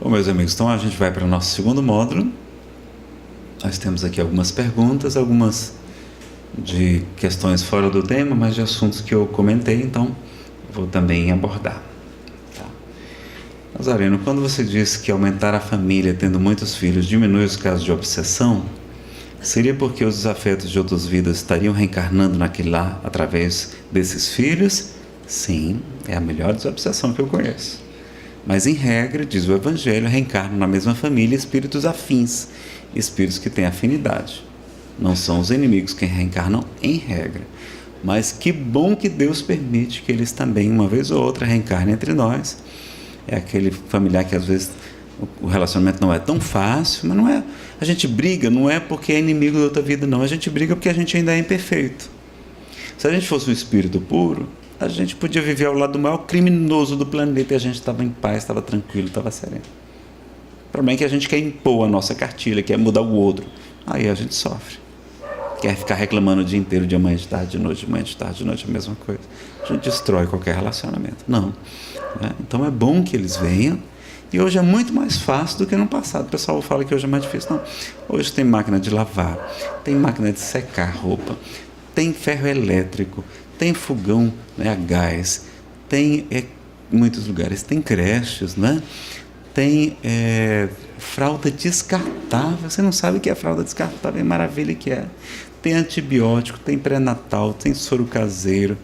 Bom, meus amigos, então a gente vai para o nosso segundo módulo. Nós temos aqui algumas perguntas, algumas de questões fora do tema, mas de assuntos que eu comentei, então vou também abordar. Tá? Nazareno, quando você diz que aumentar a família tendo muitos filhos diminui os casos de obsessão, seria porque os desafetos de outras vidas estariam reencarnando naquele lar através desses filhos? Sim, é a melhor desobsessão que eu conheço. Mas, em regra, diz o Evangelho, reencarnam na mesma família espíritos afins, espíritos que têm afinidade. Não são os inimigos que reencarnam em regra. Mas que bom que Deus permite que eles também, uma vez ou outra, reencarnem entre nós. É aquele familiar que, às vezes, o relacionamento não é tão fácil, mas não é... A gente briga, não é porque é inimigo da outra vida, não. A gente briga porque a gente ainda é imperfeito. Se a gente fosse um espírito puro, a gente podia viver ao lado do maior criminoso do planeta e a gente estava em paz, estava tranquilo, estava sereno. O problema é que a gente quer impor a nossa cartilha, quer mudar o outro. Aí a gente sofre. Quer ficar reclamando o dia inteiro, de manhã, de tarde, de noite, de manhã, de tarde, de noite, a mesma coisa. A gente destrói qualquer relacionamento. Não. Né? Então é bom que eles venham. E hoje é muito mais fácil do que no passado. O pessoal fala que hoje é mais difícil. Não. Hoje tem máquina de lavar, tem máquina de secar roupa, tem ferro elétrico, tem fogão, né, a gás, tem em muitos lugares, tem creches, né? Tem fralda descartável. Você não sabe o que é fralda descartável, é maravilha que é. Tem antibiótico, tem pré-natal, tem soro caseiro,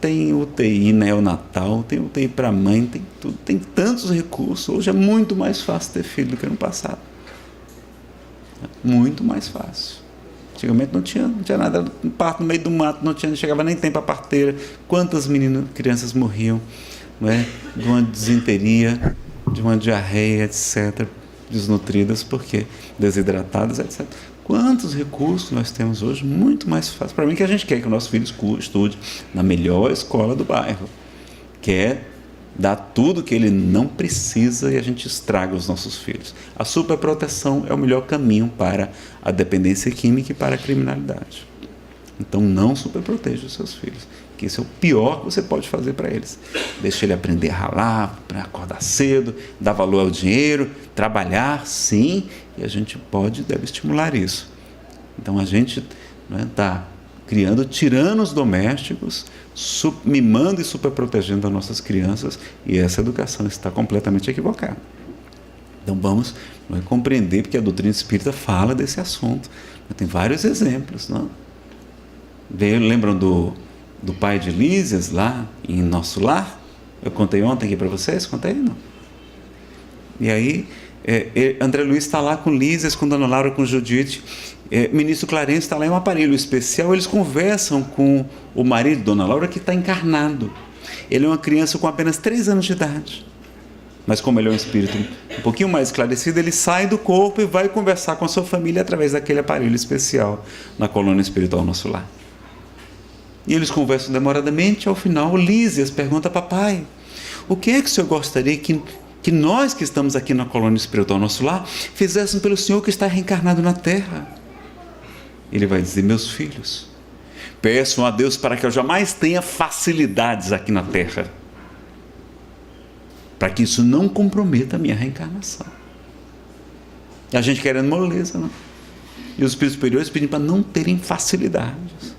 tem UTI neonatal, tem UTI para mãe, tem tudo, tem tantos recursos. Hoje é muito mais fácil ter filho do que no passado. Muito mais fácil. Antigamente não tinha nada, parto no meio do mato, não chegava nem tempo a parteira. Quantas crianças morriam, né, de uma disenteria, de uma diarreia, etc., desnutridas, porque desidratadas, etc. Quantos recursos nós temos hoje, muito mais fácil. Para mim, que a gente quer que o nosso filho estude na melhor escola do bairro, quer dar tudo que ele não precisa e a gente estraga os nossos filhos. A superproteção é o melhor caminho para a dependência química e para a criminalidade. Então não superproteja os seus filhos, que isso é o pior que você pode fazer para eles. Deixa ele aprender a ralar, acordar cedo, dar valor ao dinheiro, trabalhar, sim, e a gente pode e deve estimular isso. Então a gente está criando tiranos domésticos, mimando e superprotegendo as nossas crianças, e essa educação está completamente equivocada. Então vamos compreender, porque a doutrina espírita fala desse assunto. Tem vários exemplos. Não? Lembram do pai de Lísias lá em Nosso Lar? Eu contei ontem aqui para vocês? Contei? Não. E aí, André Luiz está lá com Lísias, com Dona Laura, com Judite. Ministro Clarence está lá em um aparelho especial, eles conversam com o marido de Dona Laura, que está encarnado. Ele é uma criança com apenas 3 anos de idade. Mas como ele é um espírito um pouquinho mais esclarecido, ele sai do corpo e vai conversar com a sua família através daquele aparelho especial na colônia espiritual Nosso Lar. E eles conversam demoradamente, ao final Lísias pergunta: papai, o que é que o senhor gostaria que nós que estamos aqui na colônia espiritual Nosso Lar fizéssemos pelo senhor que está reencarnado na Terra? Ele vai dizer: meus filhos, peçam a Deus para que eu jamais tenha facilidades aqui na Terra, para que isso não comprometa a minha reencarnação. E a gente querendo moleza, não? E os espíritos superiores pedindo para não terem facilidades.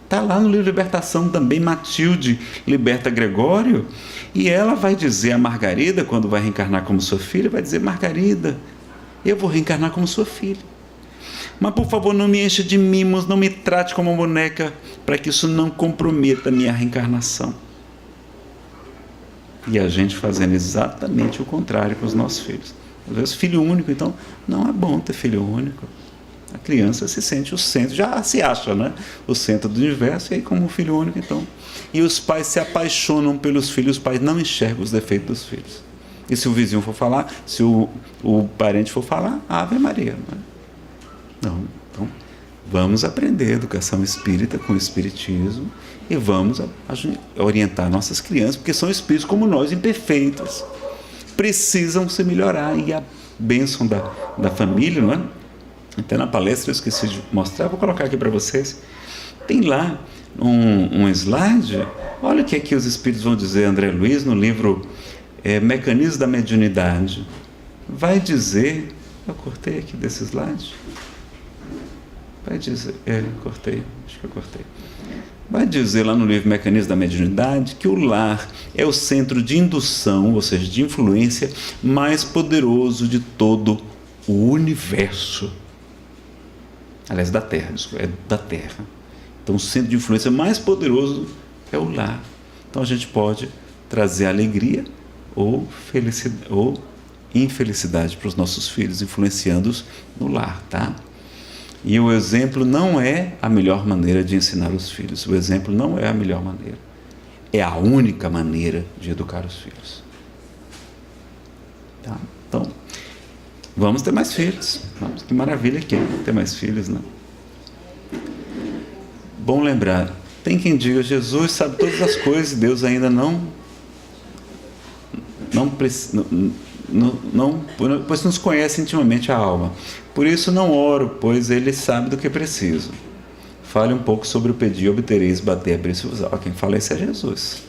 Está lá no livro Libertação também, Matilde liberta Gregório, e ela vai dizer a Margarida, quando vai reencarnar como sua filha, vai dizer: Margarida, eu vou reencarnar como sua filha, mas por favor não me encha de mimos, não me trate como boneca, para que isso não comprometa a minha reencarnação. E a gente fazendo exatamente o contrário com os nossos filhos. Às vezes filho único, então não é bom ter filho único. A criança se sente o centro, já se acha, né? O centro do universo, e aí como filho único, então. E os pais se apaixonam pelos filhos, os pais não enxergam os defeitos dos filhos. E se o vizinho for falar, se o parente for falar, Ave Maria. Não. Então, vamos aprender educação espírita com o espiritismo e vamos orientar nossas crianças, porque são espíritos como nós, imperfeitos. Precisam se melhorar, e a bênção da família, não é? Até na palestra eu esqueci de mostrar, vou colocar aqui para vocês. Tem lá um slide, olha o que aqui os espíritos vão dizer, André Luiz, no livro mecanismos da mediunidade, vai dizer... Eu cortei aqui desse slide? Vai dizer... cortei. Acho que eu cortei. Vai dizer lá no livro Mecanismos da Mediunidade que o lar é o centro de indução, ou seja, de influência mais poderoso de todo o universo. Aliás, da Terra, é da Terra. Então, o centro de influência mais poderoso é o lar. Então, a gente pode trazer alegria ou felicidade, ou infelicidade para os nossos filhos, influenciando-os no lar, tá? E o exemplo não é a melhor maneira de ensinar os filhos. O exemplo não é a melhor maneira. É a única maneira de educar os filhos. Tá? Então, vamos ter mais filhos. Vamos, que maravilha que é ter mais filhos, né? Bom lembrar, tem quem diga, Jesus sabe todas as coisas e Deus ainda pois nos conhece intimamente a alma. Por isso não oro, pois Ele sabe do que preciso. Fale um pouco sobre o pedir e obtereis, bater, abrir-se-vos-á. Quem fala isso é Jesus.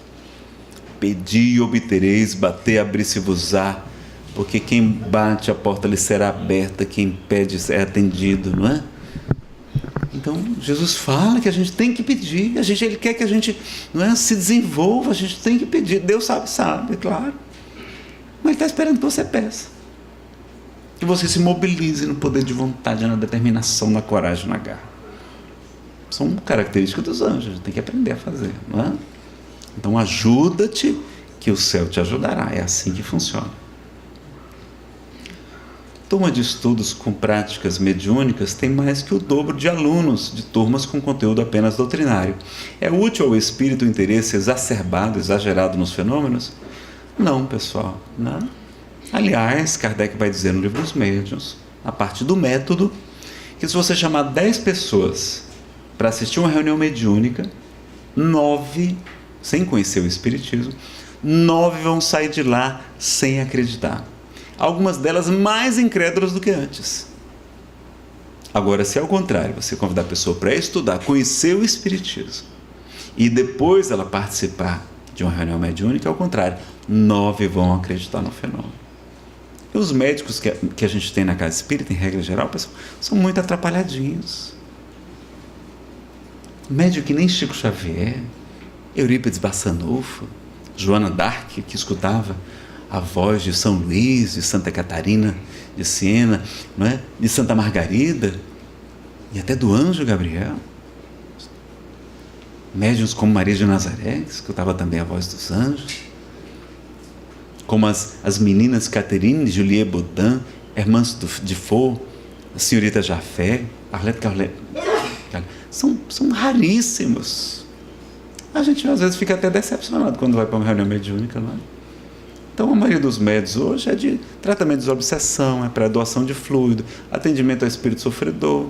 Pedir e obtereis, bater, abrir-se-vos-á. Porque quem bate, a porta lhe será aberta, quem pede é atendido, não é? Então, Jesus fala que a gente tem que pedir, Ele quer que a gente, não é, se desenvolva, a gente tem que pedir. Deus sabe, claro. Mas Ele está esperando que você peça. Que você se mobilize no poder de vontade, na determinação, na coragem, na garra. São características dos anjos, a gente tem que aprender a fazer, não é? Então, ajuda-te, que o céu te ajudará. É assim que funciona. Turma de estudos com práticas mediúnicas tem mais que o dobro de alunos de turmas com conteúdo apenas doutrinário. É útil ao espírito o interesse exacerbado, exagerado nos fenômenos? Não, pessoal, não. Aliás, Kardec vai dizer no livro dos Médiuns, a parte do método, que se você chamar 10 pessoas para assistir uma reunião mediúnica, 9, sem conhecer o espiritismo, 9 vão sair de lá sem acreditar. Algumas delas mais incrédulas do que antes. Agora, se ao contrário, você convidar a pessoa para estudar, conhecer o espiritismo, e depois ela participar de uma reunião mediúnica, ao contrário, 9 vão acreditar no fenômeno. E os médicos que a gente tem na casa espírita, em regra geral, pessoal, são muito atrapalhadinhos. Médico que nem Chico Xavier, Eurípides Barçanufo, Joana d'Arc, que escutava a voz de São Luís, de Santa Catarina, de Siena, não é? De Santa Margarida, e até do anjo Gabriel. Médiuns como Maria de Nazaré, que escutava também a voz dos anjos. Como as meninas Catherine, Julie Baudin, Hermance de Faux, a senhorita Jafé, Arlette Carlet. São raríssimos. A gente às vezes fica até decepcionado quando vai para uma reunião mediúnica, não é? Então a maioria dos médios hoje é de tratamento de desobsessão, é para doação de fluido, atendimento ao espírito sofredor,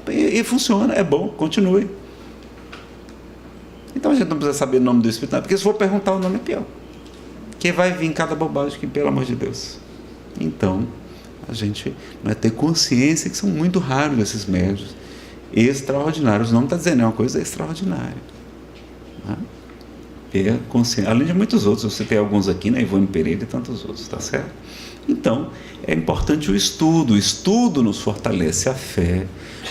e funciona, é bom, continue. Então a gente não precisa saber o nome do espírito, não, porque se for perguntar o nome é pior. Que vai vir cada bobagem que, pelo amor de Deus. Então, a gente vai ter consciência que são muito raros esses médios extraordinários. O nome está dizendo, é uma coisa extraordinária. Ter consciência, além de muitos outros, eu citei alguns aqui, né? Ivone Pereira e tantos outros, tá certo? Então, é importante o estudo nos fortalece a fé,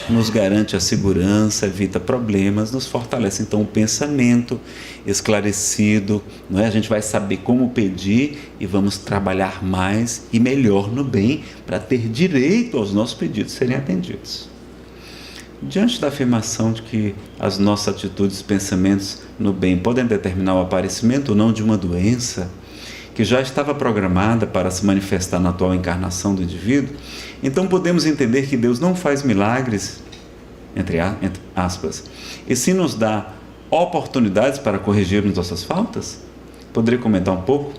nos garante a segurança, evita problemas, nos fortalece então o pensamento esclarecido, não é? A gente vai saber como pedir e vamos trabalhar mais e melhor no bem para ter direito aos nossos pedidos serem atendidos. Diante da afirmação de que as nossas atitudes e pensamentos no bem podem determinar o aparecimento ou não de uma doença que já estava programada para se manifestar na atual encarnação do indivíduo, então podemos entender que Deus não faz milagres, entre aspas, e sim nos dá oportunidades para corrigirmos nossas faltas? Poderia comentar um pouco?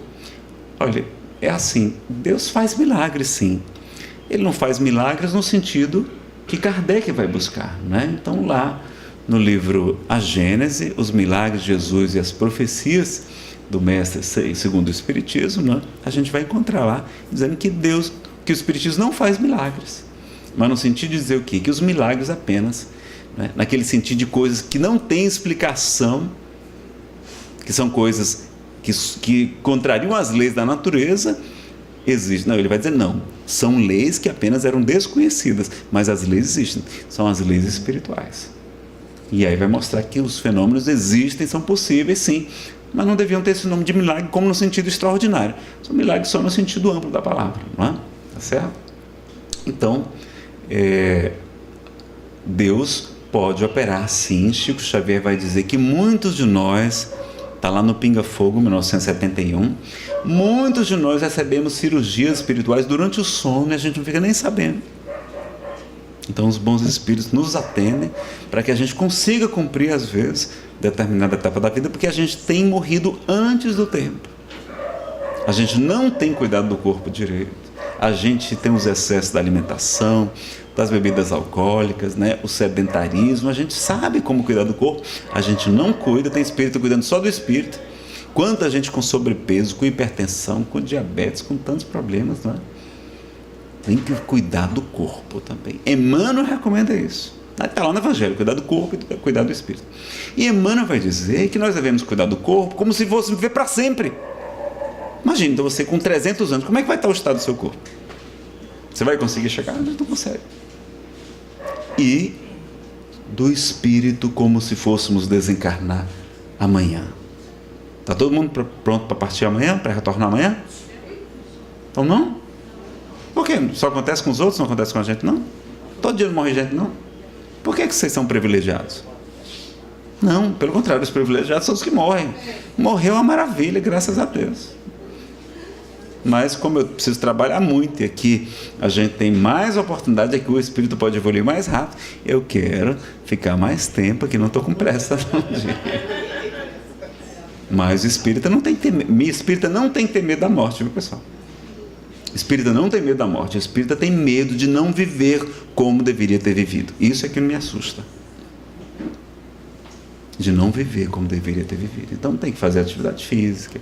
Olha, é assim, Deus faz milagres sim. Ele não faz milagres no sentido que Kardec vai buscar, né? Então lá no livro A Gênese, os milagres de Jesus e as profecias do Mestre segundo o Espiritismo, né? A gente vai encontrar lá dizendo que que o Espiritismo não faz milagres, mas no sentido de dizer o quê? Que os milagres apenas, né? Naquele sentido de coisas que não têm explicação, que são coisas que contrariam as leis da natureza, existem. Não, ele vai dizer não. São leis que apenas eram desconhecidas, mas as leis existem. São as leis espirituais. E aí vai mostrar que os fenômenos existem, são possíveis, sim, mas não deviam ter esse nome de milagre como no sentido extraordinário. São milagres só no sentido amplo da palavra, não é? Tá certo? Então, Deus pode operar sim. Chico Xavier vai dizer que muitos de nós, está lá no Pinga Fogo, 1971, muitos de nós recebemos cirurgias espirituais durante o sono e a gente não fica nem sabendo. Então os bons espíritos nos atendem para que a gente consiga cumprir, às vezes, determinada etapa da vida, porque a gente tem morrido antes do tempo. A gente não tem cuidado do corpo direito, a gente tem os excessos da alimentação, das bebidas alcoólicas, né? O sedentarismo. A gente sabe como cuidar do corpo, a gente não cuida. Tem espírito cuidando só do espírito. Quanta gente com sobrepeso, com hipertensão, com diabetes, com tantos problemas, não é? Tem que cuidar do corpo também. Emmanuel recomenda isso. Está lá no Evangelho, cuidar do corpo e cuidar do espírito. E Emmanuel vai dizer que nós devemos cuidar do corpo como se fosse viver para sempre. Imagina, então você com 300 anos, como é que vai estar o estado do seu corpo? Você vai conseguir chegar? Não consegue. E do espírito como se fôssemos desencarnar amanhã. Está todo mundo pronto para partir amanhã, para retornar amanhã? Ou não? Por quê? Só acontece com os outros, não acontece com a gente, não? Todo dia não morre gente, não? Por que vocês são privilegiados? Não, pelo contrário, os privilegiados são os que morrem. Morreu é uma maravilha, graças a Deus. Mas como eu preciso trabalhar muito e aqui a gente tem mais oportunidade, aqui o espírito pode evoluir mais rápido, eu quero ficar mais tempo aqui, não estou com pressa não. Mas o espírita não tem que ter medo. Espírita não tem que ter medo da morte, viu, pessoal? Espírita não tem medo da morte. O espírita tem medo de não viver como deveria ter vivido. Isso é que me assusta. De não viver como deveria ter vivido. Então tem que fazer atividade física.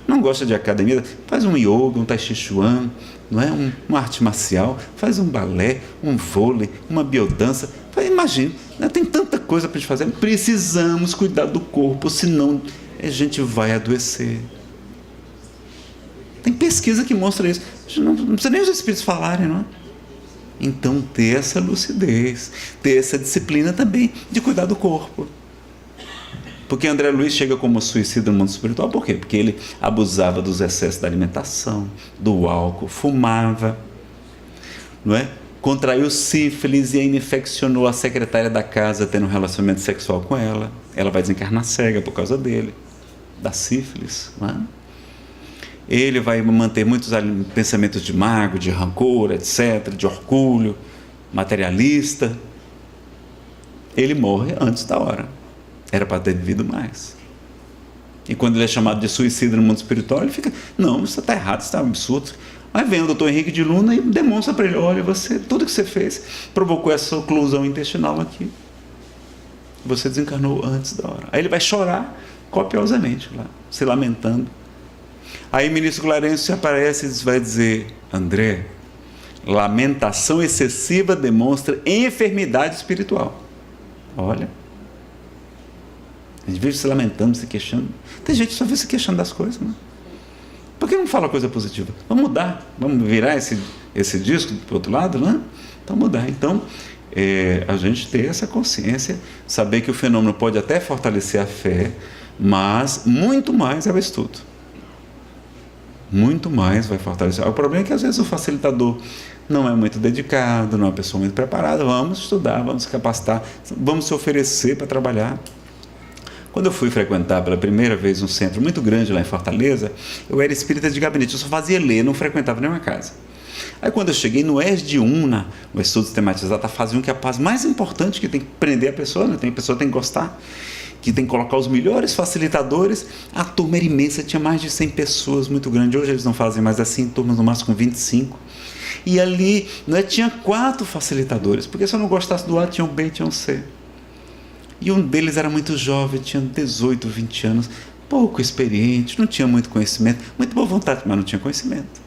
Não gosta de academia? Faz um yoga, um tai chi chuan, não é? Uma arte marcial, faz um balé, um vôlei, uma biodança. Imagina, né? Tem tanta coisa para a gente fazer. Precisamos cuidar do corpo, senão a gente vai adoecer. Tem pesquisa que mostra isso. Não precisa nem os espíritos falarem, não é? Então ter essa lucidez, ter essa disciplina também de cuidar do corpo. Porque André Luiz chega como suicida no mundo espiritual, por quê? Porque ele abusava dos excessos da alimentação, do álcool, fumava, não é? Contraiu sífilis e ainda infeccionou a secretária da casa tendo um relacionamento sexual com ela. Ela vai desencarnar cega por causa dele, da sífilis, não é? Ele vai manter muitos pensamentos de mágoa, de rancor, etc., de orgulho, materialista. Ele morre antes da hora. Era para ter vivido mais. E quando ele é chamado de suicida no mundo espiritual, ele fica, não, isso está errado, isso está absurdo. Aí vem o doutor Henrique de Luna e demonstra para ele, olha, tudo que você fez provocou essa oclusão intestinal aqui. Você desencarnou antes da hora. Aí ele vai chorar copiosamente lá, se lamentando. Aí o ministro Clarencio aparece e vai dizer, André, lamentação excessiva demonstra enfermidade espiritual. Olha, a gente vive se lamentando, se queixando. Tem gente que só vive se queixando das coisas, né? Por que não fala coisa positiva? Vamos mudar, vamos virar esse disco para o outro lado, né? Então mudar. Então, a gente ter essa consciência, saber que o fenômeno pode até fortalecer a fé, mas muito mais é o estudo. Muito mais vai fortalecer. O problema é que às vezes o facilitador não é muito dedicado, não é uma pessoa muito preparada. Vamos estudar, vamos se capacitar, vamos se oferecer para trabalhar. Quando eu fui frequentar pela primeira vez um centro muito grande lá em Fortaleza, eu era espírita de gabinete, eu só fazia ler, não frequentava nenhuma casa. Aí quando eu cheguei no ESD1, no estudo sistematizado, a fase 1, que é a fase mais importante, que tem que prender a pessoa, né? A pessoa tem que gostar, que tem que colocar os melhores facilitadores. A turma era imensa, tinha mais de 100 pessoas, muito grande. Hoje eles não fazem mais assim, turmas no máximo com 25. E ali tinha 4 facilitadores, porque se eu não gostasse do A, tinha um B e tinha um C. E um deles era muito jovem, tinha 18, 20 anos, pouco experiente, não tinha muito conhecimento, muito boa vontade, mas não tinha conhecimento.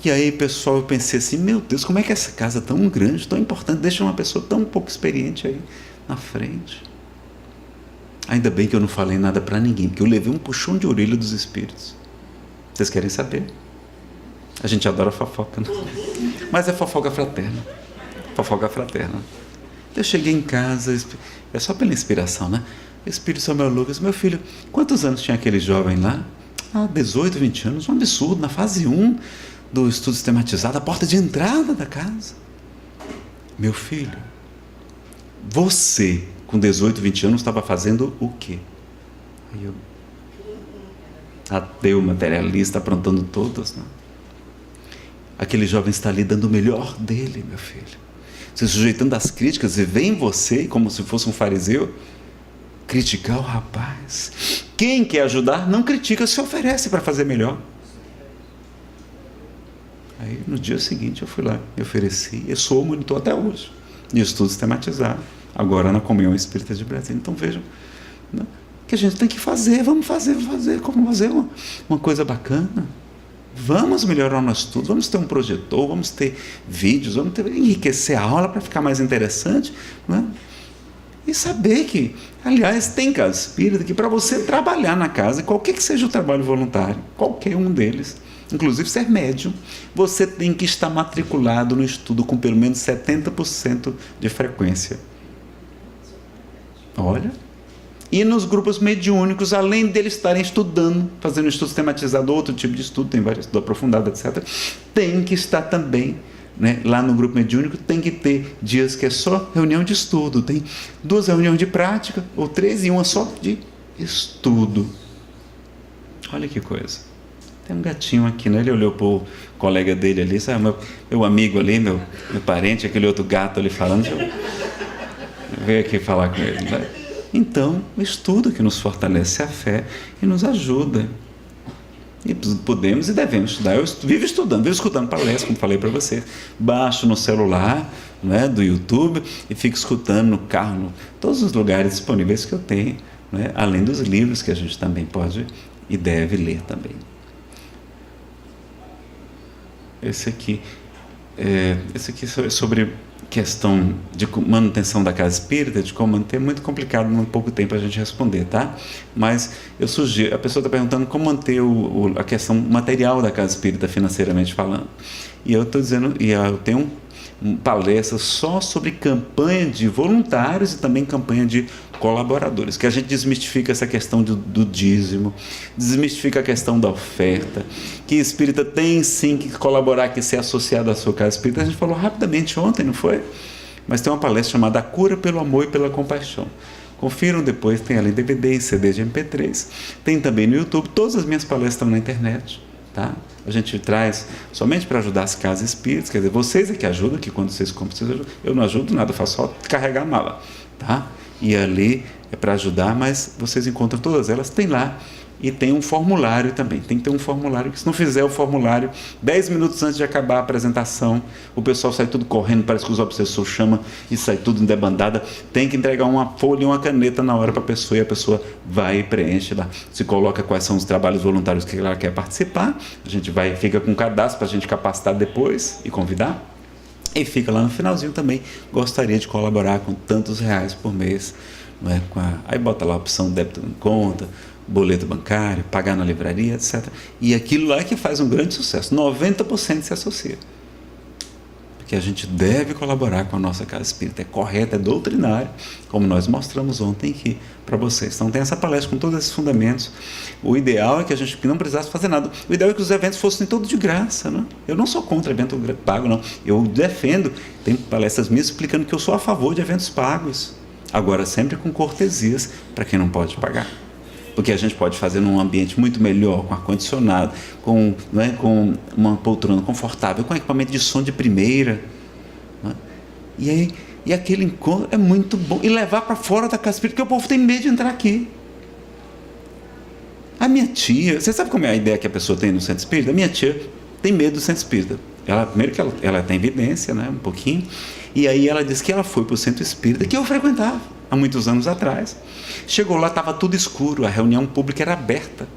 E aí, pessoal, eu pensei assim, meu Deus, como é que essa casa tão grande, tão importante, deixa uma pessoa tão pouco experiente aí na frente? Ainda bem que eu não falei nada para ninguém, porque eu levei um puxão de orelha dos espíritos. Vocês querem saber? A gente adora fofoca, né? Mas é fofoca fraterna. Fofoca fraterna. Eu cheguei em casa, é só pela inspiração, né? Espírito Samuel Lucas, meu filho, quantos anos tinha aquele jovem lá? 18, 20 anos, um absurdo, na fase 1 do estudo sistematizado, a porta de entrada da casa. Meu filho, você, com 18, 20 anos, estava fazendo o quê? Aí eu, ateu, materialista, aprontando todas, né? Aquele jovem está ali dando o melhor dele, meu filho, se sujeitando às críticas, e vem você, como se fosse um fariseu, criticar o rapaz. Quem quer ajudar, não critica, se oferece para fazer melhor. Aí no dia seguinte eu fui lá, me ofereci, eu sou o monitor até hoje, de estudo sistematizado, agora na Comunhão Espírita de Brasília. Então vejam, né, que a gente tem que fazer, vamos fazer, como fazer uma coisa bacana. Vamos melhorar o nosso estudo, vamos ter um projetor, vamos ter vídeos, vamos enriquecer a aula para ficar mais interessante, né? E saber que, aliás, tem casa espírita que para você trabalhar na casa, qualquer que seja o trabalho voluntário, qualquer um deles, inclusive ser médium, você tem que estar matriculado no estudo com pelo menos 70% de frequência. Olha. E nos grupos mediúnicos, além deles estarem estudando, fazendo estudo sistematizado, outro tipo de estudo, tem vários, estudo aprofundado, etc., tem que estar também, né, lá no grupo mediúnico, tem que ter dias que é só reunião de estudo, tem 2 reuniões de prática, ou 3 e uma só de estudo. Olha que coisa. Tem um gatinho aqui, né? Ele olhou para o colega dele ali, sabe, meu amigo ali, meu parente, aquele outro gato ali falando, deixa eu vir aqui falar com ele, né? Então, o estudo que nos fortalece a fé e nos ajuda. E podemos e devemos estudar. Eu vivo estudando, vivo escutando palestras, como falei para vocês. Baixo no celular, né, do YouTube, e fico escutando no carro, todos os lugares disponíveis que eu tenho, né, além dos livros que a gente também pode e deve ler também. Esse aqui é sobre questão de manutenção da casa espírita, de como manter, é muito complicado, muito pouco tempo a gente responder, tá? Mas eu sugiro, a pessoa está perguntando como manter a questão material da casa espírita, financeiramente falando. E eu estou dizendo, e eu tenho palestra só sobre campanha de voluntários e também campanha de colaboradores, que a gente desmistifica essa questão do dízimo, desmistifica a questão da oferta, que espírita tem sim que colaborar, que ser associado à sua casa espírita. A gente falou rapidamente ontem, não foi? Mas tem uma palestra chamada A Cura pelo Amor e pela Compaixão. Confiram depois, tem ali DVD e CD de MP3, tem também no YouTube, todas as minhas palestras estão na internet, tá? A gente traz somente para ajudar as casas espíritas, quer dizer, vocês é que ajudam, que quando vocês compram, vocês ajudam. Eu não ajudo nada, eu faço só carregar a mala, tá? E ali é para ajudar, mas vocês encontram todas elas, tem lá. E tem um formulário também, tem que ter um formulário, que se não fizer o formulário, 10 minutos antes de acabar a apresentação, o pessoal sai tudo correndo, parece que os obsessores chamam e sai tudo em debandada, tem que entregar uma folha e uma caneta na hora para a pessoa, e a pessoa vai e preenche lá, se coloca quais são os trabalhos voluntários que ela quer participar, a gente fica com um cadastro para a gente capacitar depois e convidar, e fica lá no finalzinho também, gostaria de colaborar com tantos reais por mês, não é? Aí bota lá a opção débito em conta, boleto bancário, pagar na livraria, etc. E aquilo lá é que faz um grande sucesso. 90% se associa. Porque a gente deve colaborar com a nossa casa espírita. É correto, é doutrinário, como nós mostramos ontem aqui para vocês. Então tem essa palestra com todos esses fundamentos. O ideal é que a gente não precisasse fazer nada. O ideal é que os eventos fossem todos de graça, né? Eu não sou contra evento pago, não. Eu defendo, tem palestras minhas explicando que eu sou a favor de eventos pagos. Agora sempre com cortesias para quem não pode pagar. Porque a gente pode fazer num ambiente muito melhor, com ar-condicionado, com uma poltrona confortável, com equipamento de som de primeira. Não é? E aquele encontro é muito bom. E levar para fora da casa espírita, porque o povo tem medo de entrar aqui. A minha tia, você sabe como é a ideia que a pessoa tem no centro espírita? A minha tia tem medo do centro espírita. Primeiro que ela tem evidência, né, um pouquinho, e aí ela disse que ela foi para o centro espírita, que eu frequentava há muitos anos atrás. Chegou lá, estava tudo escuro, a reunião pública era aberta.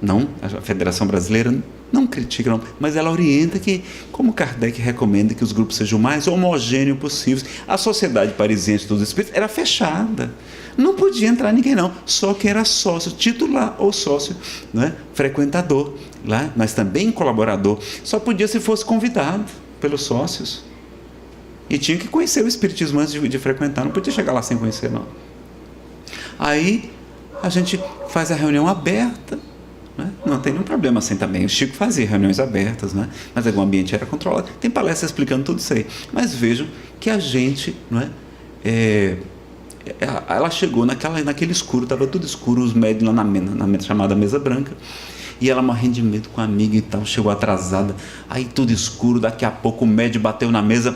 Não, a Federação Brasileira não critica, não, mas ela orienta que, como Kardec recomenda que os grupos sejam o mais homogêneos possíveis, a Sociedade Parisiense dos Espíritos era fechada. Não podia entrar ninguém, não. Só quem era sócio titular ou sócio, né, frequentador, lá, mas também colaborador. Só podia se fosse convidado pelos sócios. E tinha que conhecer o Espiritismo antes de frequentar. Não podia chegar lá sem conhecer, não. Aí a gente faz a reunião aberta. Não tem nenhum problema assim também. O Chico fazia reuniões abertas, né? Mas o ambiente era controlado. Tem palestra explicando tudo isso aí. Mas vejam que a gente, não é? Ela chegou naquele escuro, estava tudo escuro, os médios lá na mesa chamada Mesa Branca, e ela morrendo de medo com a amiga e tal, chegou atrasada, aí tudo escuro, daqui a pouco o médio bateu na mesa,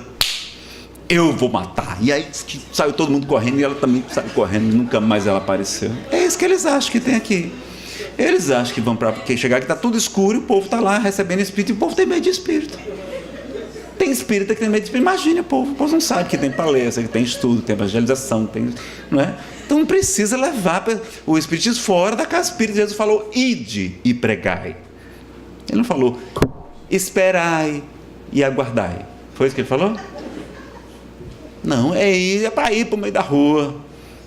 eu vou matar, e aí saiu todo mundo correndo, e ela também saiu correndo, e nunca mais ela apareceu. É isso que eles acham que tem aqui. Eles acham que vão para chegar que está tudo escuro, e o povo está lá recebendo espírito, e o povo tem medo de espírito. Tem espírita que tem medo de espírito. Imagine o povo não sabe que tem palestra, que tem estudo, que tem evangelização, não é? Então não precisa levar o espiritismo fora da casa espírita. Jesus falou, ide e pregai. Ele não falou, esperai e aguardai. Foi isso que ele falou? Não, é para ir para o meio da rua,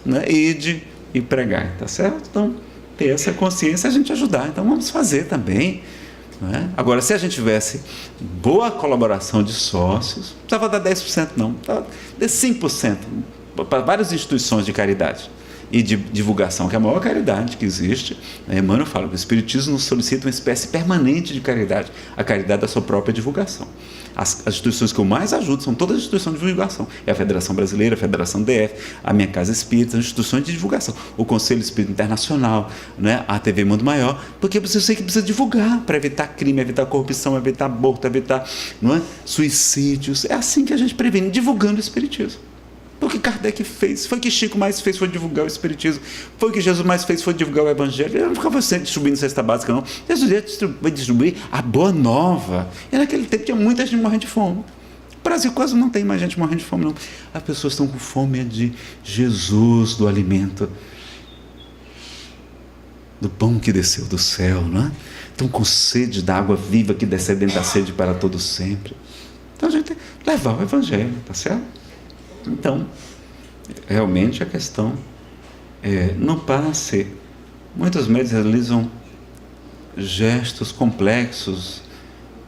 né? Ide e pregai, tá certo? Então, ter essa consciência é a gente ajudar. Então vamos fazer também. É? Agora, se a gente tivesse boa colaboração de sócios, não precisava dar 10%, não, precisava dar 5% para várias instituições de caridade e de divulgação, que é a maior caridade que existe. Emmanuel fala que o Espiritismo nos solicita uma espécie permanente de caridade, a caridade da sua própria divulgação. As instituições que eu mais ajudo são todas as instituições de divulgação. É a Federação Brasileira, a Federação DF, a Minha Casa Espírita, as instituições de divulgação. O Conselho Espírita Internacional, né, a TV Mundo Maior, porque eu sei que precisa divulgar para evitar crime, evitar corrupção, evitar aborto, evitar, não é, suicídios. É assim que a gente previne, divulgando o Espiritismo. Foi o que Kardec fez, foi o que Chico mais fez, foi divulgar o Espiritismo, foi o que Jesus mais fez, foi divulgar o Evangelho. Ele não ficava sempre distribuindo cesta básica, não. Jesus ia distribuir a boa nova. E naquele tempo tinha muita gente morrendo de fome. O Brasil quase não tem mais gente morrendo de fome, não. As pessoas estão com fome de Jesus, do alimento, do pão que desceu do céu, não é? Estão com sede da água viva que descende da sede para todo sempre. Então a gente tem que levar o Evangelho, tá certo? Então, realmente a questão não passe. Muitos médios realizam gestos complexos,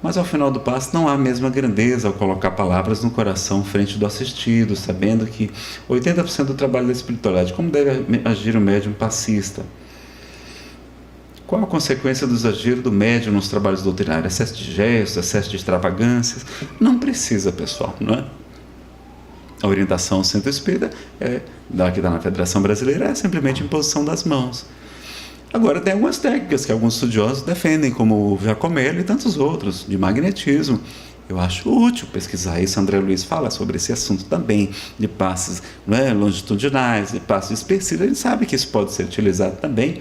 mas ao final do passo não há a mesma grandeza ao colocar palavras no coração frente do assistido, sabendo que 80% do trabalho da espiritualidade, como deve agir o médium passista? Qual a consequência do exagero do médium nos trabalhos doutrinários? Excesso de gestos, excesso de extravagâncias? Não precisa, pessoal, não é? A orientação ao centro espírita, que está na Federação Brasileira, é simplesmente imposição das mãos. Agora, tem algumas técnicas que alguns estudiosos defendem, como o Giacomelli e tantos outros, de magnetismo. Eu acho útil pesquisar isso. André Luiz fala sobre esse assunto também, de passes, não é, longitudinais, de passes dispersivos. A gente sabe que isso pode ser utilizado também.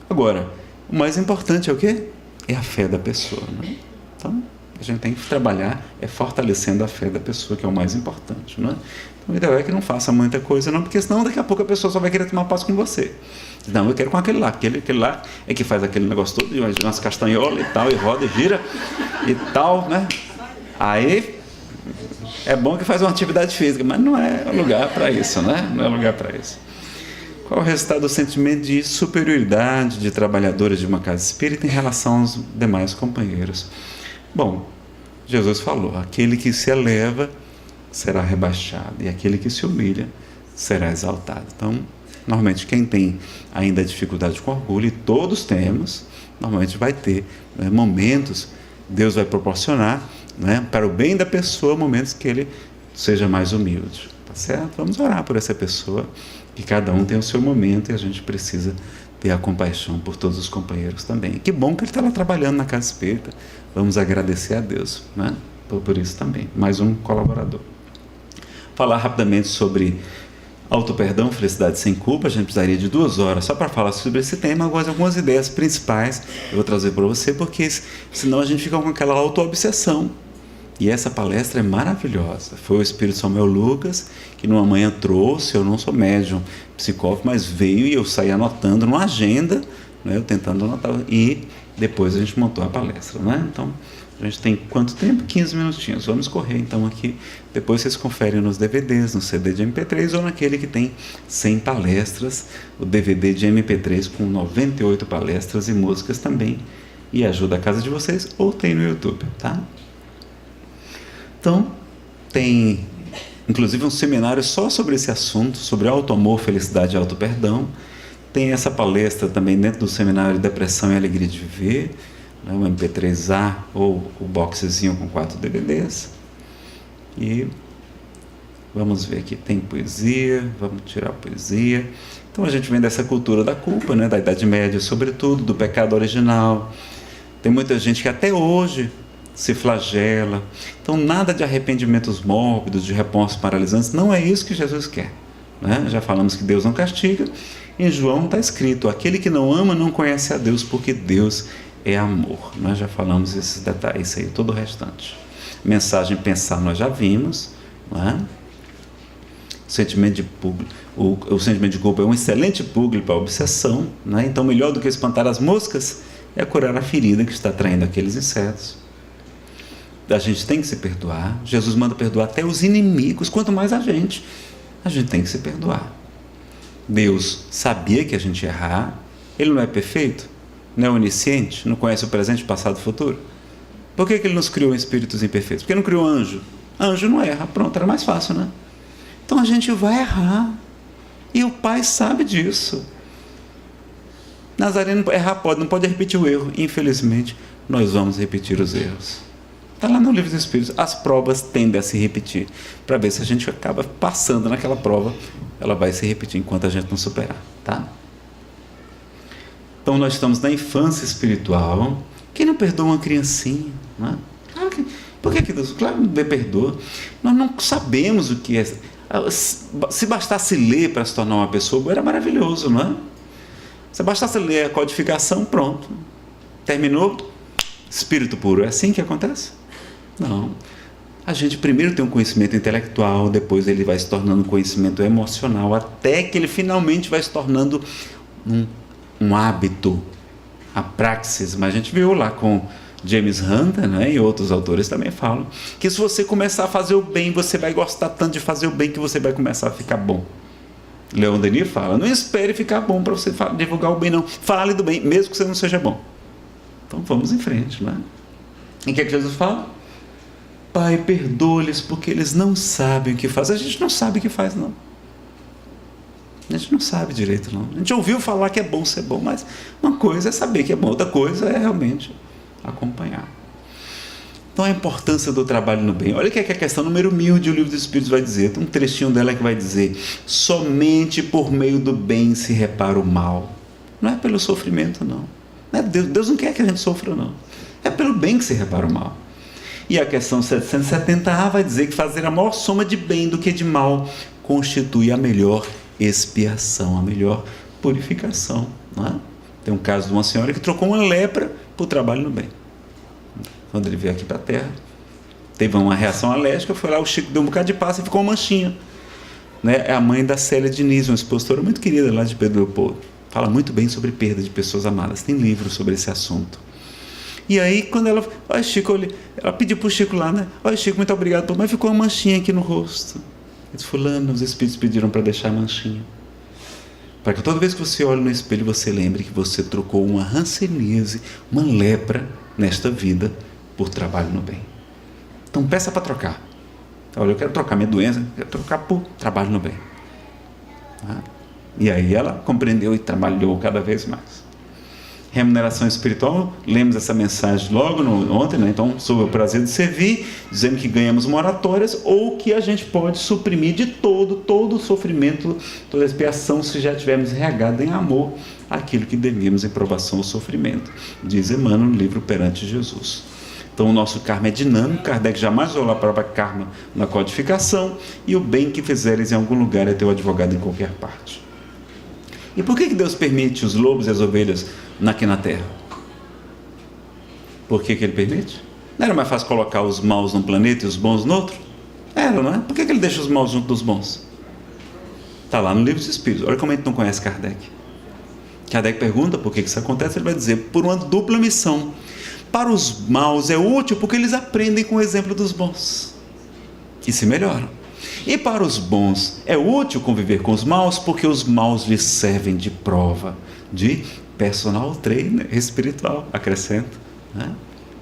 Agora, o mais importante é o quê? É a fé da pessoa. Não é? Então, a gente tem que trabalhar fortalecendo a fé da pessoa, que é o mais importante, não é? Então, o ideal é que não faça muita coisa, não, porque senão daqui a pouco a pessoa só vai querer tomar passo com você. Não, eu quero com aquele lá, aquele lá é que faz aquele negócio todo, e umas castanholas e tal, e roda e gira e tal, né? Aí é bom que faz uma atividade física, mas não é lugar para isso, né? Não é lugar para isso. Qual é o resultado do sentimento de superioridade de trabalhadores de uma casa espírita em relação aos demais companheiros? Bom, Jesus falou, aquele que se eleva será rebaixado e aquele que se humilha será exaltado. Então, normalmente quem tem ainda dificuldade com orgulho, e todos temos, normalmente vai ter, né, momentos, Deus vai proporcionar, né, para o bem da pessoa, momentos que ele seja mais humilde, tá certo? Vamos orar por essa pessoa, que cada um tem o seu momento e a gente precisa ter a compaixão por todos os companheiros também. Que bom que ele está lá trabalhando na casa espírita. Vamos agradecer a Deus, né, por isso também. Mais um colaborador. Falar rapidamente sobre auto-perdão, felicidade sem culpa. A gente precisaria de 2 horas só para falar sobre esse tema. Agora, algumas ideias principais eu vou trazer para você, porque senão a gente fica com aquela auto-obsessão. E essa palestra é maravilhosa. Foi o Espírito Samuel Lucas que numa manhã trouxe. Eu não sou médium, psicólogo, mas veio e eu saí anotando numa agenda, né? Eu tentando anotar, e depois a gente montou a palestra, né? Então, a gente tem quanto tempo? 15 minutinhos. Vamos correr então aqui. Depois vocês conferem nos DVDs, no CD de MP3 ou naquele que tem 100 palestras, o DVD de MP3 com 98 palestras e músicas também, e ajuda a casa de vocês, ou tem no YouTube, tá? Então, tem inclusive um seminário só sobre esse assunto, sobre auto-amor, felicidade e auto-perdão. Tem essa palestra também dentro do seminário Depressão e Alegria de Viver, né, o MP3A ou o boxezinho com 4 DVDs. E vamos ver aqui, tem poesia, vamos tirar a poesia. Então a gente vem dessa cultura da culpa, né, da Idade Média sobretudo, do pecado original. Tem muita gente que até hoje se flagela. Então nada de arrependimentos mórbidos, de remorsos paralisantes, não é isso que Jesus quer, né? Já falamos que Deus não castiga. Em João está escrito: aquele que não ama não conhece a Deus, porque Deus é amor. Nós já falamos esses detalhes, isso aí, todo o restante. Mensagem pensar nós já vimos, não é? O sentimento de culpa é um excelente público para a obsessão, né? Então melhor do que espantar as moscas é curar a ferida que está atraindo aqueles insetos. A gente tem que se perdoar. Jesus manda perdoar até os inimigos, quanto mais a gente tem que se perdoar. Deus sabia que a gente ia errar. Ele não é perfeito, não é onisciente, não conhece o presente, o passado e o futuro. Por que Ele nos criou em espíritos imperfeitos? Porque não criou anjo? Anjo não erra, pronto, era mais fácil, né? Então a gente vai errar, e o Pai sabe disso. Nazareno errar pode, não pode repetir o erro. Infelizmente nós vamos repetir os erros. Está lá no Livro dos Espíritos, as provas tendem a se repetir, para ver se a gente acaba passando naquela prova, ela vai se repetir enquanto a gente não superar, tá? Então nós estamos na infância espiritual. Quem não perdoa uma criancinha, né? Claro que, por que Deus? Claro que não perdoa. Nós não sabemos o que é. Se bastasse ler para se tornar uma pessoa boa, era maravilhoso, não é? Se bastasse ler a codificação, pronto. Terminou, espírito puro. É assim que acontece? Não. A gente primeiro tem um conhecimento intelectual, depois ele vai se tornando conhecimento emocional, até que ele finalmente vai se tornando um hábito, a praxis. Mas a gente viu lá com James Hunter, né, e outros autores também falam que se você começar a fazer o bem, você vai gostar tanto de fazer o bem que você vai começar a ficar bom. Leon Denis fala: não espere ficar bom para você divulgar o bem, não. Fale do bem, mesmo que você não seja bom. Então vamos em frente, né? E o que é que Jesus fala? Pai, perdoa-lhes porque eles não sabem o que faz. A gente não sabe o que faz, não. A gente não sabe direito, não. A gente ouviu falar que é bom ser bom, mas uma coisa é saber que é bom, outra coisa é realmente acompanhar. Então a importância do trabalho no bem. Olha o que é a questão número 1000 de O Livro dos Espíritos vai dizer. Tem um trechinho dela que vai dizer: somente por meio do bem se repara o mal. Não é pelo sofrimento, não. Não é Deus não quer que a gente sofra, não. É pelo bem que se repara o mal. E a questão 770A vai dizer que fazer a maior soma de bem do que de mal constitui a melhor expiação, a melhor purificação, não é? Tem um caso de uma senhora que trocou uma lepra por trabalho no bem. Quando ele veio aqui para a Terra, teve uma reação alérgica, foi lá, o Chico deu um bocado de passa e ficou uma manchinha, né? É a mãe da Célia Diniz, uma expositora muito querida lá de Pedro Leopoldo. Fala muito bem sobre perda de pessoas amadas, tem livros sobre esse assunto. E aí, quando ela... Olha, Chico, ela pediu para o Chico lá, né? Olha, Chico, muito obrigado, mas ficou uma manchinha aqui no rosto. Ele disse: fulano, os espíritos pediram para deixar a manchinha. Para que toda vez que você olhe no espelho, você lembre que você trocou uma hanseníase, uma lepra, nesta vida, por trabalho no bem. Então, peça para trocar. Olha, eu quero trocar minha doença, eu quero trocar por trabalho no bem. E aí ela compreendeu e trabalhou cada vez mais. Remuneração espiritual, lemos essa mensagem logo ontem, né? Então, sobre o prazer de servir, dizendo que ganhamos moratórias ou que a gente pode suprimir de todo o sofrimento, toda a expiação, se já tivermos regado em amor aquilo que devíamos em provação ao sofrimento, diz Emmanuel no livro Perante Jesus. Então o nosso karma é dinâmico, Kardec jamais olhou para karma na codificação, e o bem que fizeres em algum lugar é teu advogado em qualquer parte. E por que Deus permite os lobos e as ovelhas aqui na Terra? Por que Ele permite? Não era mais fácil colocar os maus num planeta e os bons no outro? Era, não é? Por que Ele deixa os maus junto dos bons? Está lá no Livro dos Espíritos. Olha como a gente não conhece Kardec. Kardec pergunta por que isso acontece, ele vai dizer, por uma dupla missão. Para os maus é útil porque eles aprendem com o exemplo dos bons e se melhoram. E para os bons é útil conviver com os maus porque os maus lhes servem de prova, de personal trainer espiritual, acrescento, né?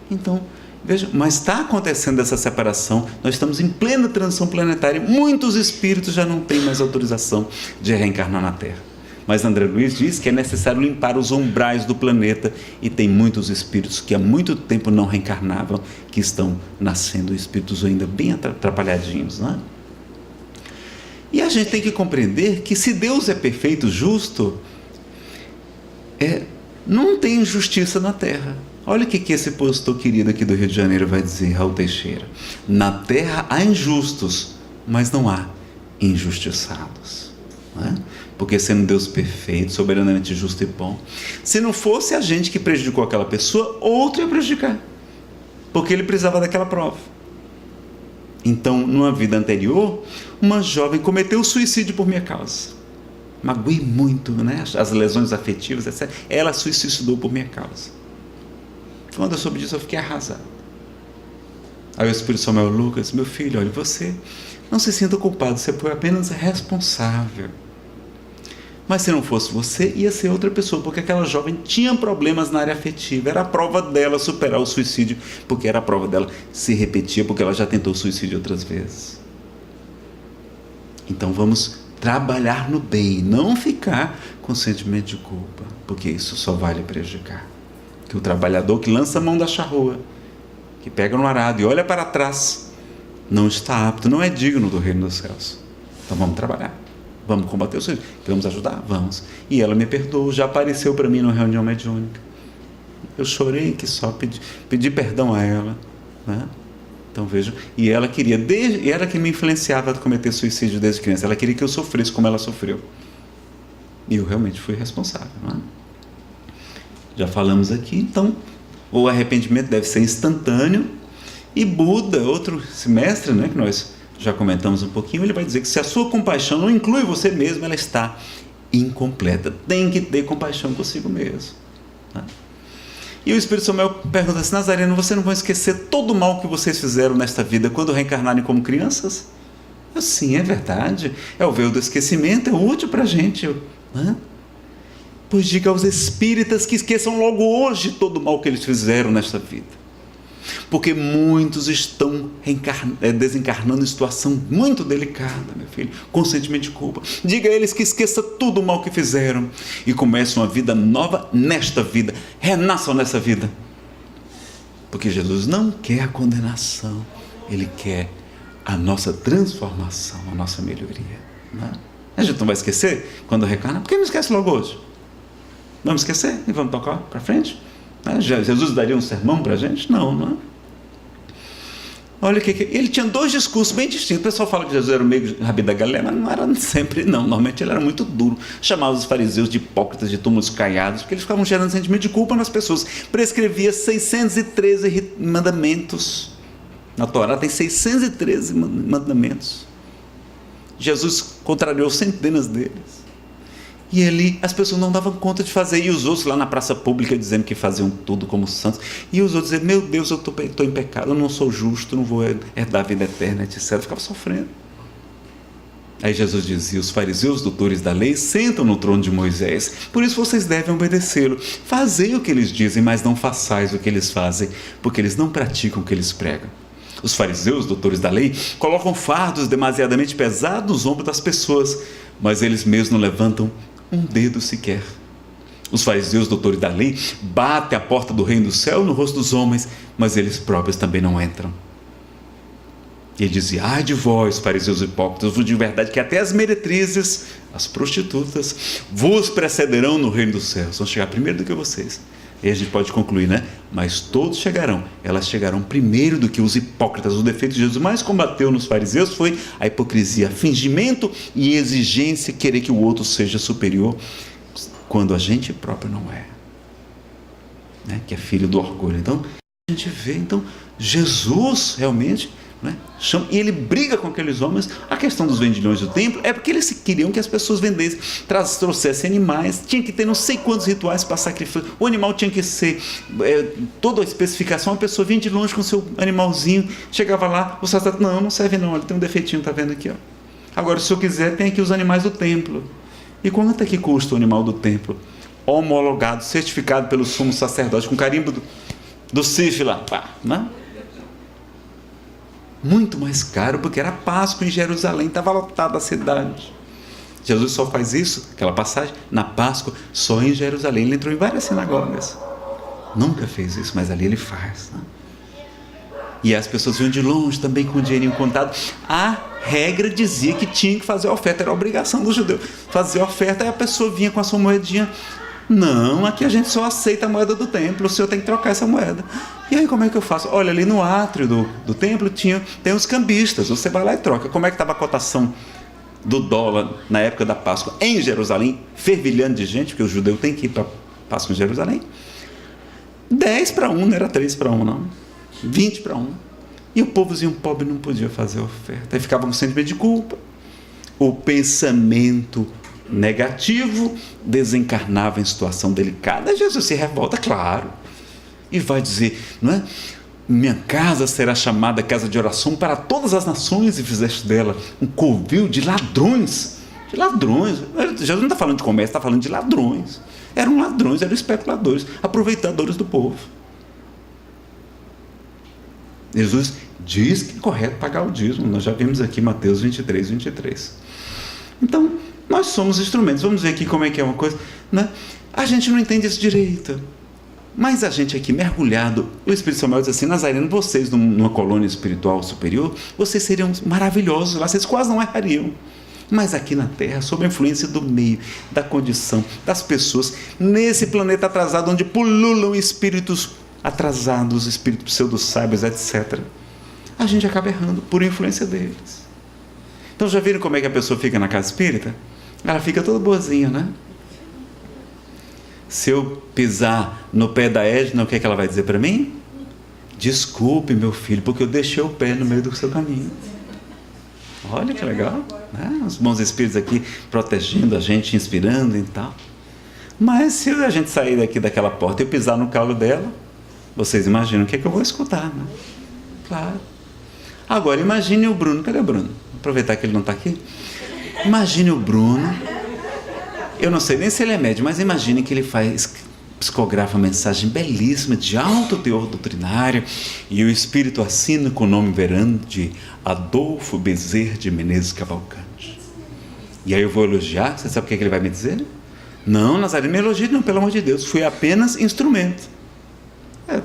Então, veja, mas está acontecendo essa separação, nós estamos em plena transição planetária, muitos espíritos já não têm mais autorização de reencarnar na Terra. Mas André Luiz diz que é necessário limpar os umbrais do planeta e tem muitos espíritos que há muito tempo não reencarnavam, que estão nascendo espíritos ainda bem atrapalhadinhos, não é? E a gente tem que compreender que se Deus é perfeito, justo, não tem injustiça na Terra. Olha o que esse pastor querido aqui do Rio de Janeiro vai dizer, Raul Teixeira. Na Terra há injustos, mas não há injustiçados, não é? Porque sendo Deus perfeito, soberanamente justo e bom, se não fosse a gente que prejudicou aquela pessoa, outro ia prejudicar, porque ele precisava daquela prova. Então, numa vida anterior, uma jovem cometeu suicídio por minha causa. Magoei muito, né? As lesões afetivas, etc. Ela se suicidou por minha causa. Quando eu soube disso, eu fiquei arrasado. Aí o Espírito Samuel Lucas, meu filho, olha, você não se sinta culpado, você foi apenas responsável. Mas se não fosse você, ia ser outra pessoa, porque aquela jovem tinha problemas na área afetiva, era a prova dela superar o suicídio, porque era a prova dela se repetir, porque ela já tentou suicídio outras vezes. Então vamos trabalhar no bem, não ficar com sentimento de culpa, porque isso só vai lhe prejudicar. Que o trabalhador que lança a mão da charrua, que pega no arado e olha para trás, não está apto, não é digno do reino dos céus. Então vamos trabalhar. Vamos combater o suicídio, vamos ajudar? Vamos. E ela me perdoou, já apareceu para mim numa reunião mediúnica. Eu chorei que só pedi perdão a ela, né? Então vejam, e ela queria, era que me influenciava a cometer suicídio desde criança, ela queria que eu sofresse como ela sofreu. E eu realmente fui responsável, não é? Já falamos aqui, então, o arrependimento deve ser instantâneo, e Buda, outro mestre, né, que nós já comentamos um pouquinho, ele vai dizer que se a sua compaixão não inclui você mesmo, ela está incompleta. Tem que ter compaixão consigo mesmo, né? E o Espírito Samuel pergunta assim, Nazareno, você não vai esquecer todo o mal que vocês fizeram nesta vida quando reencarnarem como crianças? Sim, é verdade. É o véu do esquecimento, é útil para a gente, né? Pois diga aos espíritas que esqueçam logo hoje todo o mal que eles fizeram nesta vida. Porque muitos estão desencarnando em situação muito delicada, meu filho, com sentimento de culpa. Diga a eles que esqueçam tudo o mal que fizeram e comecem uma vida nova nesta vida, renasçam nessa vida. Porque Jesus não quer a condenação, Ele quer a nossa transformação, a nossa melhoria, né? A gente não vai esquecer quando reencarna, por que não esquece logo hoje? Vamos esquecer e vamos tocar para frente? Jesus daria um sermão para a gente? Não é? Olha que ele tinha dois discursos bem distintos. O pessoal fala que Jesus era o meio Rabi da Galileia, mas não era sempre, não. Normalmente ele era muito duro. Chamava os fariseus de hipócritas, de túmulos caiados, porque eles ficavam gerando sentimento de culpa nas pessoas. Prescrevia 613 mandamentos. Na Torá tem 613 mandamentos. Jesus contrariou centenas deles. E as pessoas não davam conta de fazer, e os outros lá na praça pública dizendo que faziam tudo como santos, e os outros dizendo, meu Deus, eu estou em pecado, eu não sou justo, não vou herdar a vida eterna, etc. Ficava sofrendo. Aí Jesus dizia, os fariseus, doutores da lei, sentam no trono de Moisés, por isso vocês devem obedecê-lo. Fazei o que eles dizem, mas não façais o que eles fazem, porque eles não praticam o que eles pregam. Os fariseus, doutores da lei, colocam fardos demasiadamente pesados nos ombros das pessoas, mas eles mesmos não levantam um dedo sequer. Os fariseus, doutores da lei, batem a porta do reino do céu no rosto dos homens, mas eles próprios também não entram. E ele dizia, ai de vós, fariseus hipócritas, vos digo verdade que até as meretrizes, as prostitutas, vos precederão no reino dos céus, vão chegar primeiro do que vocês. E a gente pode concluir, né? Mas todos chegarão, elas chegarão primeiro do que os hipócritas. O defeito que Jesus mais combateu nos fariseus foi a hipocrisia, fingimento e exigência, querer que o outro seja superior, quando a gente próprio não é, né? Que é filho do orgulho. Então, a gente vê, Jesus realmente, né? E ele briga com aqueles homens. A questão dos vendilhões do templo é porque eles queriam que as pessoas vendessem, trouxessem animais, tinha que ter não sei quantos rituais para sacrifício, o animal tinha que ser toda a especificação. A pessoa vinha de longe com o seu animalzinho, chegava lá, o sacerdote, não serve não, ele tem um defeitinho, está vendo aqui, ó. Agora, se eu quiser, tem aqui os animais do templo. E quanto é que custa o animal do templo? Homologado, certificado pelo sumo sacerdote, com carimbo do CIF lá, pá, né? Muito mais caro, porque era Páscoa em Jerusalém, estava lotada a cidade. Jesus só faz isso, aquela passagem, na Páscoa, só em Jerusalém. Ele entrou em várias sinagogas, nunca fez isso, mas ali ele faz, né? E as pessoas vinham de longe também com o dinheirinho contado. A regra dizia que tinha que fazer a oferta, era a obrigação do judeu fazer a oferta, e a pessoa vinha com a sua moedinha. Não, aqui a gente só aceita a moeda do templo, o senhor tem que trocar essa moeda. E aí como é que eu faço? Olha, ali no átrio do templo tem os cambistas, você vai lá e troca. Como é que estava a cotação do dólar na época da Páscoa em Jerusalém, fervilhando de gente, porque o judeu tem que ir para a Páscoa em Jerusalém? 10-1, não era 3-1 não, 20-1. E o povozinho pobre não podia fazer a oferta, aí ficava com sentimento de culpa. O pensamento negativo desencarnava em situação delicada. Jesus se revolta, claro, e vai dizer, não é? Minha casa será chamada casa de oração para todas as nações, e fizeste dela um covil de ladrões. De ladrões. Jesus não está falando de comércio, está falando de ladrões. Eram ladrões, eram especuladores, aproveitadores do povo. Jesus diz que é correto pagar o dízimo. Nós já vimos aqui Mateus 23. Então, nós somos instrumentos. Vamos ver aqui como é que é uma coisa, né? A gente não entende isso direito, mas a gente aqui mergulhado, o Espírito Samuel diz assim: Nazareno, vocês numa colônia espiritual superior, vocês seriam maravilhosos lá, vocês quase não errariam. Mas aqui na Terra, sob a influência do meio, da condição, das pessoas, nesse planeta atrasado, onde pululam espíritos atrasados, espíritos pseudo-sábios, etc., a gente acaba errando por influência deles. Então já viram como é que a pessoa fica na casa espírita? Ela fica toda boazinha, né? Se eu pisar no pé da Edna, o que é que ela vai dizer para mim? Desculpe, meu filho, porque eu deixei o pé no meio do seu caminho. Olha que legal, né? Os bons espíritos aqui protegendo a gente, inspirando e tal. Mas se a gente sair daqui daquela porta e pisar no calo dela, vocês imaginam o que é que eu vou escutar, né? Claro. Agora imagine o Bruno. Cadê o Bruno? Vou aproveitar que ele não está aqui. Imagine o Bruno. Eu não sei nem se ele é médium, mas imagine que ele psicografa uma mensagem belíssima, de alto teor doutrinário, e o Espírito assina com o nome verando de Adolfo Bezerra de Menezes Cavalcante. E aí eu vou elogiar. Você sabe o que ele vai me dizer? Não, Nazareno, me elogie não, pelo amor de Deus, fui apenas instrumento.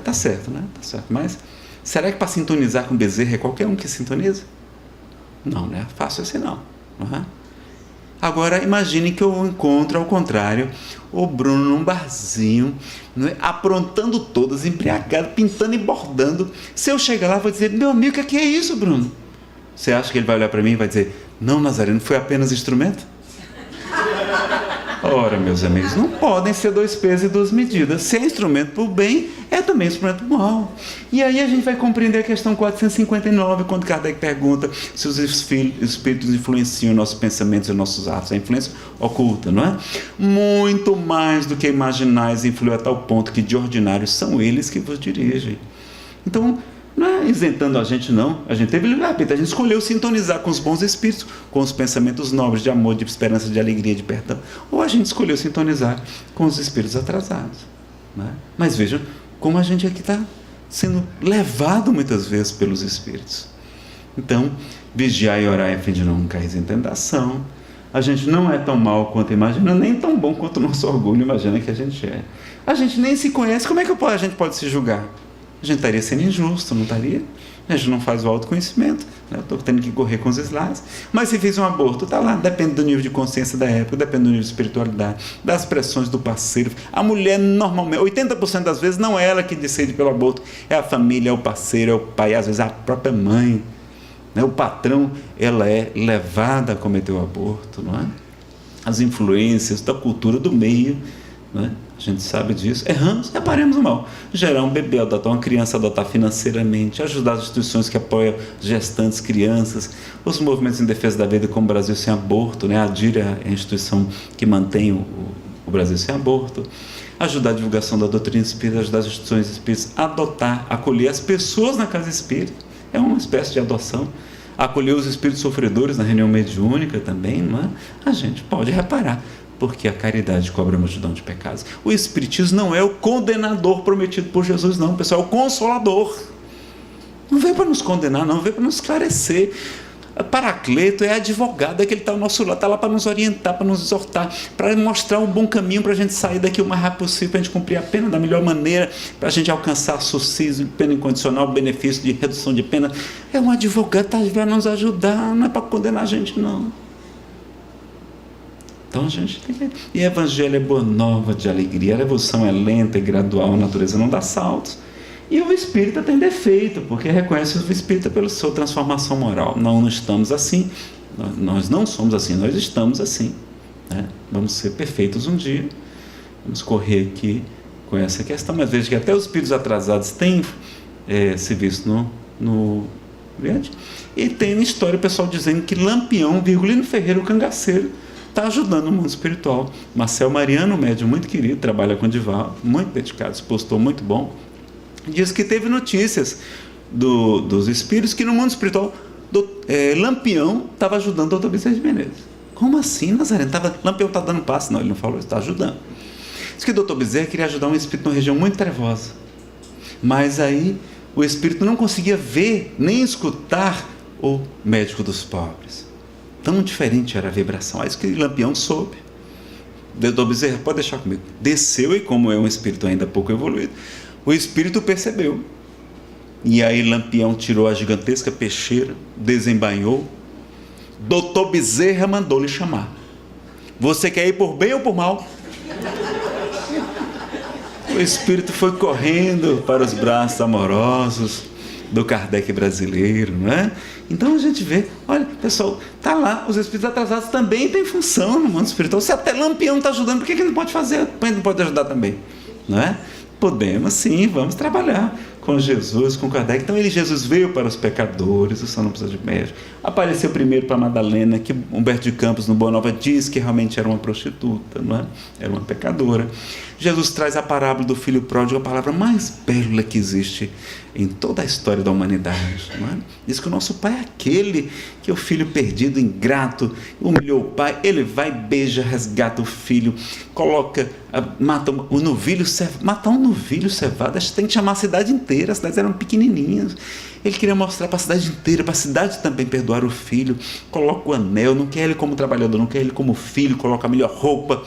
Tá certo, né? Tá certo, mas será que para sintonizar com Bezerra é qualquer um que sintoniza? Não, não é fácil assim não. Uhum. Agora imagine que eu encontro, ao contrário, o Bruno num barzinho, né, aprontando todas, embriagado, pintando e bordando. Se eu chegar lá, vou dizer: meu amigo, o que é isso, Bruno? Você acha que ele vai olhar para mim e vai dizer: não, Nazareno, foi apenas instrumento? Ora, meus amigos, não podem ser dois pesos e duas medidas. Se é instrumento para o bem, é também instrumento para o mal. E aí a gente vai compreender a questão 459, quando Kardec pergunta se os espíritos influenciam nossos pensamentos e nossos atos. A influência oculta, não é? Muito mais do que imaginais influem a tal ponto que de ordinário são eles que vos dirigem. Então, não é isentando a gente não, a gente teve livre-arbítrio, a gente escolheu sintonizar com os bons espíritos, com os pensamentos nobres de amor, de esperança, de alegria, de perdão, ou a gente escolheu sintonizar com os espíritos atrasados, não é? Mas vejam como a gente aqui está sendo levado muitas vezes pelos espíritos. Então, vigiar e orar a fim de não cair em tentação. A gente não é tão mal quanto imagina, nem tão bom quanto o nosso orgulho imagina que a gente é. A gente nem se conhece, como é que a gente pode se julgar? A gente estaria sendo injusto, não estaria? A gente não faz o autoconhecimento, né? Eu estou tendo que correr com os slides. Mas se fiz um aborto, está lá, depende do nível de consciência da época, depende do nível de espiritualidade, das pressões do parceiro. A mulher, normalmente, 80% das vezes, não é ela que decide pelo aborto, é a família, é o parceiro, é o pai, às vezes é a própria mãe, né? O patrão, ela é levada a cometer o aborto, não é? As influências da cultura do meio né? A gente sabe disso. Erramos, reparemos o mal. Gerar um bebê, adotar uma criança, adotar financeiramente, ajudar as instituições que apoiam gestantes, crianças, os movimentos em defesa da vida, como o Brasil Sem Aborto, né? A ADIR é a instituição que mantém o Brasil Sem Aborto, ajudar a divulgação da doutrina espírita, ajudar as instituições espíritas a adotar, acolher as pessoas na casa espírita, é uma espécie de adoção, acolher os espíritos sofredores na reunião mediúnica também, não é? A gente pode reparar, porque a caridade cobre a multidão de pecados. O espiritismo não é o condenador prometido por Jesus, não, pessoal, é o consolador. Não veio para nos condenar, não, veio para nos esclarecer. Paracleto é advogado, é que ele está ao nosso lado, está lá para nos orientar, para nos exortar, para mostrar um bom caminho para a gente sair daqui o mais rápido possível, para a gente cumprir a pena da melhor maneira, para a gente alcançar subsídio, pena incondicional, benefício de redução de pena. É um advogado, está para nos ajudar, não é para condenar a gente, não. Então a gente tem que... E o evangelho é boa nova de alegria, a evolução é lenta e gradual, a natureza não dá saltos. E o espírita tem defeito, porque reconhece o espírita pela sua transformação moral. Não estamos assim, nós não somos assim, nós estamos assim, né? Vamos ser perfeitos um dia, vamos correr aqui com essa questão, mas veja que até os espíritos atrasados têm se visto no ambiente, e tem na história o pessoal dizendo que Lampião, Virgulino Ferreira, o cangaceiro, está ajudando o mundo espiritual. Marcel Mariano, um médium muito querido, trabalha com Divaldo, muito dedicado, expositor muito bom, diz que teve notícias dos espíritos que no mundo espiritual Lampião estava ajudando o doutor Bezerra de Menezes. Como assim, Nazareno? Lampião está dando passo? Não, ele não falou, ele está ajudando. Diz que o doutor Bezerra queria ajudar um espírito numa região muito trevosa, mas aí o espírito não conseguia ver nem escutar o médico dos pobres. Tão diferente era a vibração. Aí isso que Lampião soube. Doutor Bezerra, pode deixar comigo. Desceu, e como é um espírito ainda pouco evoluído, o espírito percebeu. E aí Lampião tirou a gigantesca peixeira, desembainhou. Doutor Bezerra mandou-lhe chamar. Você quer ir por bem ou por mal? O espírito foi correndo para os braços amorosos do Kardec brasileiro, não é? Então a gente vê, olha, pessoal, está lá, os espíritos atrasados também têm função no mundo espiritual. Se até Lampião está ajudando, por que ele não pode fazer? Por que não pode ajudar também? Não é? Podemos sim, vamos trabalhar com Jesus, com Kardec. Então Jesus veio para os pecadores, o santo não precisa de médico. Apareceu primeiro para Madalena, que Humberto de Campos no Boa Nova diz que realmente era uma prostituta, não é? Era uma pecadora. Jesus traz a parábola do filho pródigo, a palavra mais bela que existe em toda a história da humanidade, não é? Diz que o nosso pai é aquele que o filho perdido, ingrato, humilhou o pai, ele vai, beija, resgata o filho, coloca, mata um novilho cevado, acho que tem que chamar a cidade inteira, as cidades eram pequenininhas, ele queria mostrar para a cidade inteira, para a cidade também perdoar o filho, coloca o anel, não quer ele como trabalhador, não quer ele como filho, coloca a melhor roupa.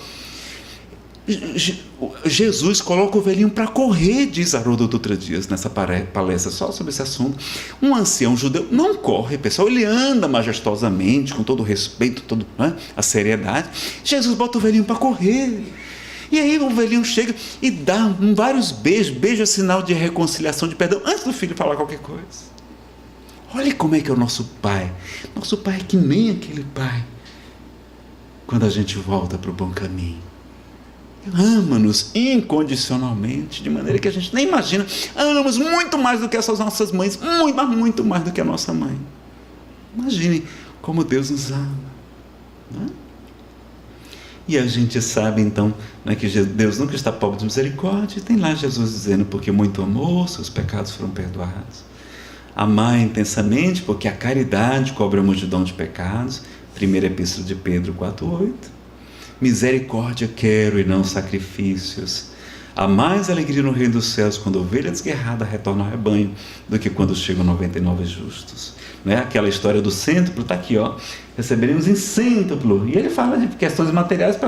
Jesus coloca o velhinho para correr, diz Haroldo Dutra Dias nessa palestra só sobre esse assunto. Um ancião judeu não corre, pessoal, ele anda majestosamente, com todo o respeito, toda a seriedade. Jesus bota o velhinho para correr. E aí o velhinho chega e dá vários beijos. Beijo é sinal de reconciliação, de perdão, antes do filho falar qualquer coisa. Olha como é que é o nosso pai. Nosso pai é que nem aquele pai quando a gente volta para o bom caminho. Ama-nos incondicionalmente, de maneira que a gente nem imagina. Amamos muito mais do que essas nossas mães, muito mais do que a nossa mãe. Imagine como Deus nos ama, não é? E a gente sabe então, né, que Deus nunca está pobre de misericórdia. Tem lá Jesus dizendo: porque muito amor, seus pecados foram perdoados. Amar intensamente, porque a caridade cobre a multidão de pecados. Primeira Epístola de Pedro 4,8. Misericórdia quero e não sacrifícios. Há mais alegria no reino dos céus quando a ovelha desguerrada retorna ao rebanho do que quando chegam 99 justos. Não é? Aquela história do cêntuplo está aqui, ó. Receberemos em cêntuplo. E ele fala de questões materiais,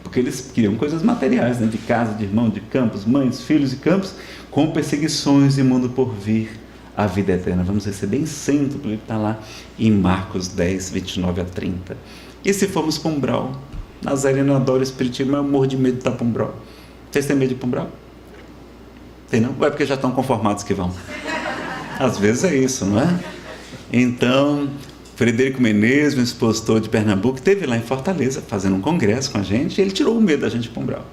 porque eles queriam coisas materiais, né? De casa, de irmão, de campos, mães, filhos e campos, com perseguições e mundo por vir, a vida eterna. Vamos receber em cêntuplo. Ele está lá em Marcos 10, 29 a 30. E se formos para Umbral? Nazareno adora o espiritismo, mas eu morro de medo de estar para Umbral. Vocês têm medo de ir para Umbral? Tem não? Ou é porque já estão conformados que vão? Às vezes é isso, não é? Então, Frederico Menezes, um expositor de Pernambuco, esteve lá em Fortaleza fazendo um congresso com a gente, e ele tirou o medo da gente ir para Umbral.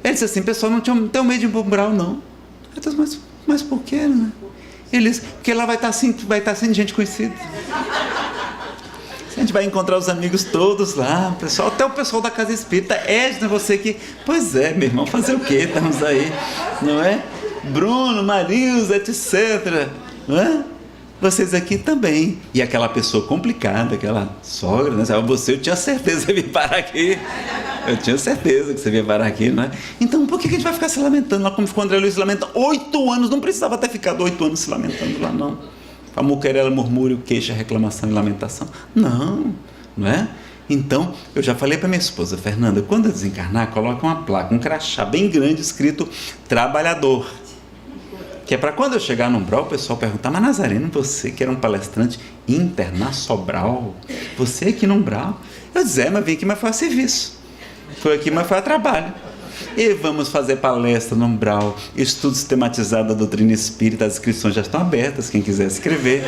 Ele disse assim, pessoal, não tem medo de ir para o umbral, não. Eu disse, mas por quê, né? Ele disse, porque lá vai estar assim gente conhecida. A gente vai encontrar os amigos todos lá, pessoal, até o pessoal da casa espírita. Edna, você que... Pois é, meu irmão, fazer o quê? Estamos aí, não é? Bruno, Marius, etc. Não é? Vocês aqui também. E aquela pessoa complicada, aquela sogra, né? Você, eu tinha certeza que você ia parar aqui. Eu tinha certeza que você ia parar aqui, não é? Então, por que a gente vai ficar se lamentando lá como ficou o André Luiz se lamentando? 8 anos, não precisava ter ficado 8 anos se lamentando lá, não. A muquerela, murmúrio, queixa, reclamação e lamentação. Não é? Então, eu já falei para minha esposa, Fernanda, quando eu desencarnar, coloca uma placa, um crachá bem grande escrito trabalhador. Que é para quando eu chegar no umbral, o pessoal perguntar, mas Nazareno, você que era um palestrante internacional, você aqui no umbral? Eu dizia, mas vim aqui, mas foi a serviço. Foi aqui, mas foi a trabalho. E vamos fazer palestra no umbral, estudo sistematizado da doutrina espírita, as inscrições já estão abertas, quem quiser escrever,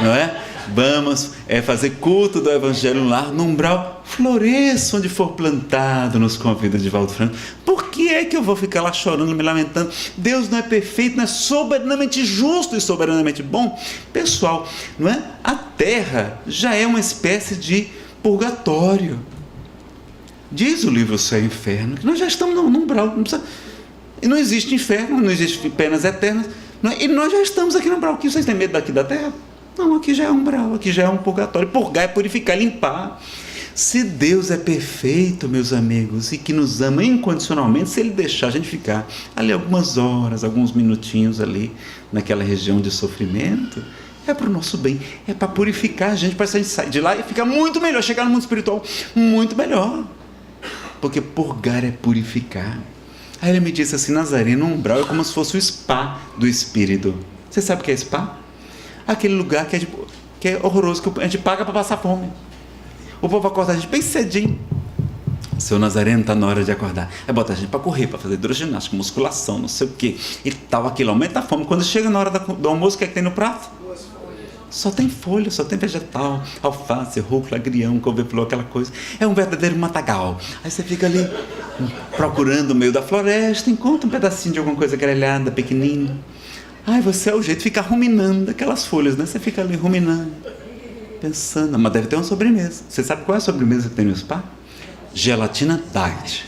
não é? Vamos fazer culto do Evangelho no lar, no umbral, floresça onde for plantado, nos convida de Valdo Franco. Por que é que eu vou ficar lá chorando, me lamentando? Deus não é perfeito, não é soberanamente justo e soberanamente bom? Pessoal, não é? A Terra já é uma espécie de purgatório. Diz o livro Céu e Inferno que nós já estamos no umbral. E não existe inferno, não existe penas eternas. E nós já estamos aqui no umbral. Que vocês têm medo daqui da Terra? Não, aqui já é umbral, aqui já é um purgatório. Purgar é purificar, limpar. Se Deus é perfeito, meus amigos, e que nos ama incondicionalmente, se Ele deixar a gente ficar ali algumas horas, alguns minutinhos ali, naquela região de sofrimento, é para o nosso bem, é para purificar a gente, para a gente sair de lá e ficar muito melhor, chegar no mundo espiritual muito melhor. Porque purgar é purificar. Aí ele me disse assim, Nazareno, um umbral é como se fosse o spa do espírito. Você sabe o que é spa? Aquele lugar que é horroroso, que a gente paga para passar fome. O povo acorda a gente bem cedinho. Seu Nazareno, está na hora de acordar. Aí bota a gente para correr, para fazer hidroginástica, musculação, não sei o quê. E tal, aquilo aumenta a fome. Quando chega na hora do almoço, o que é que tem no prato? Só tem folha, só tem vegetal, alface, rúcula, agrião, couve-flor, aquela coisa. É um verdadeiro matagal. Aí você fica ali procurando no meio da floresta, encontra um pedacinho de alguma coisa grelhada, pequenino. Ai, você é o jeito de ficar ruminando aquelas folhas, né? Você fica ali ruminando, pensando. Mas deve ter uma sobremesa. Você sabe qual é a sobremesa que tem no spa? Gelatina diet.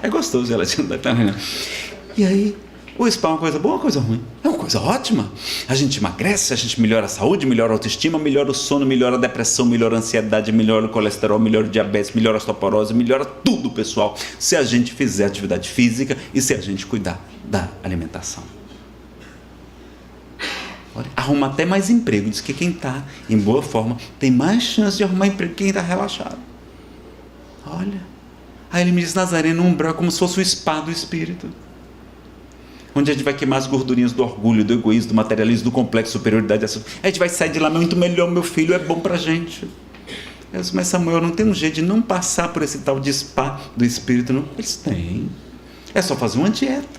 É gostoso gelatina diet. E aí, o spa é uma coisa boa ou uma coisa ruim? É uma coisa ótima. A gente emagrece, a gente melhora a saúde, melhora a autoestima, melhora o sono, melhora a depressão, melhora a ansiedade, melhora o colesterol, melhora o diabetes, melhora a osteoporose, melhora tudo, pessoal, se a gente fizer atividade física e se a gente cuidar da alimentação. Olha, arruma até mais emprego. Diz que quem está em boa forma tem mais chance de arrumar emprego que quem está relaxado. Olha. Aí ele me diz, Nazareno, um umbral é como se fosse o spa do espírito. Onde a gente vai queimar as gordurinhas do orgulho, do egoísmo, do materialismo, do complexo de superioridade. A gente vai sair de lá muito melhor, meu filho, é bom pra gente. Eu disse, mas Samuel, não tem um jeito de não passar por esse tal de spa do espírito, não? Eles têm. É só fazer uma dieta.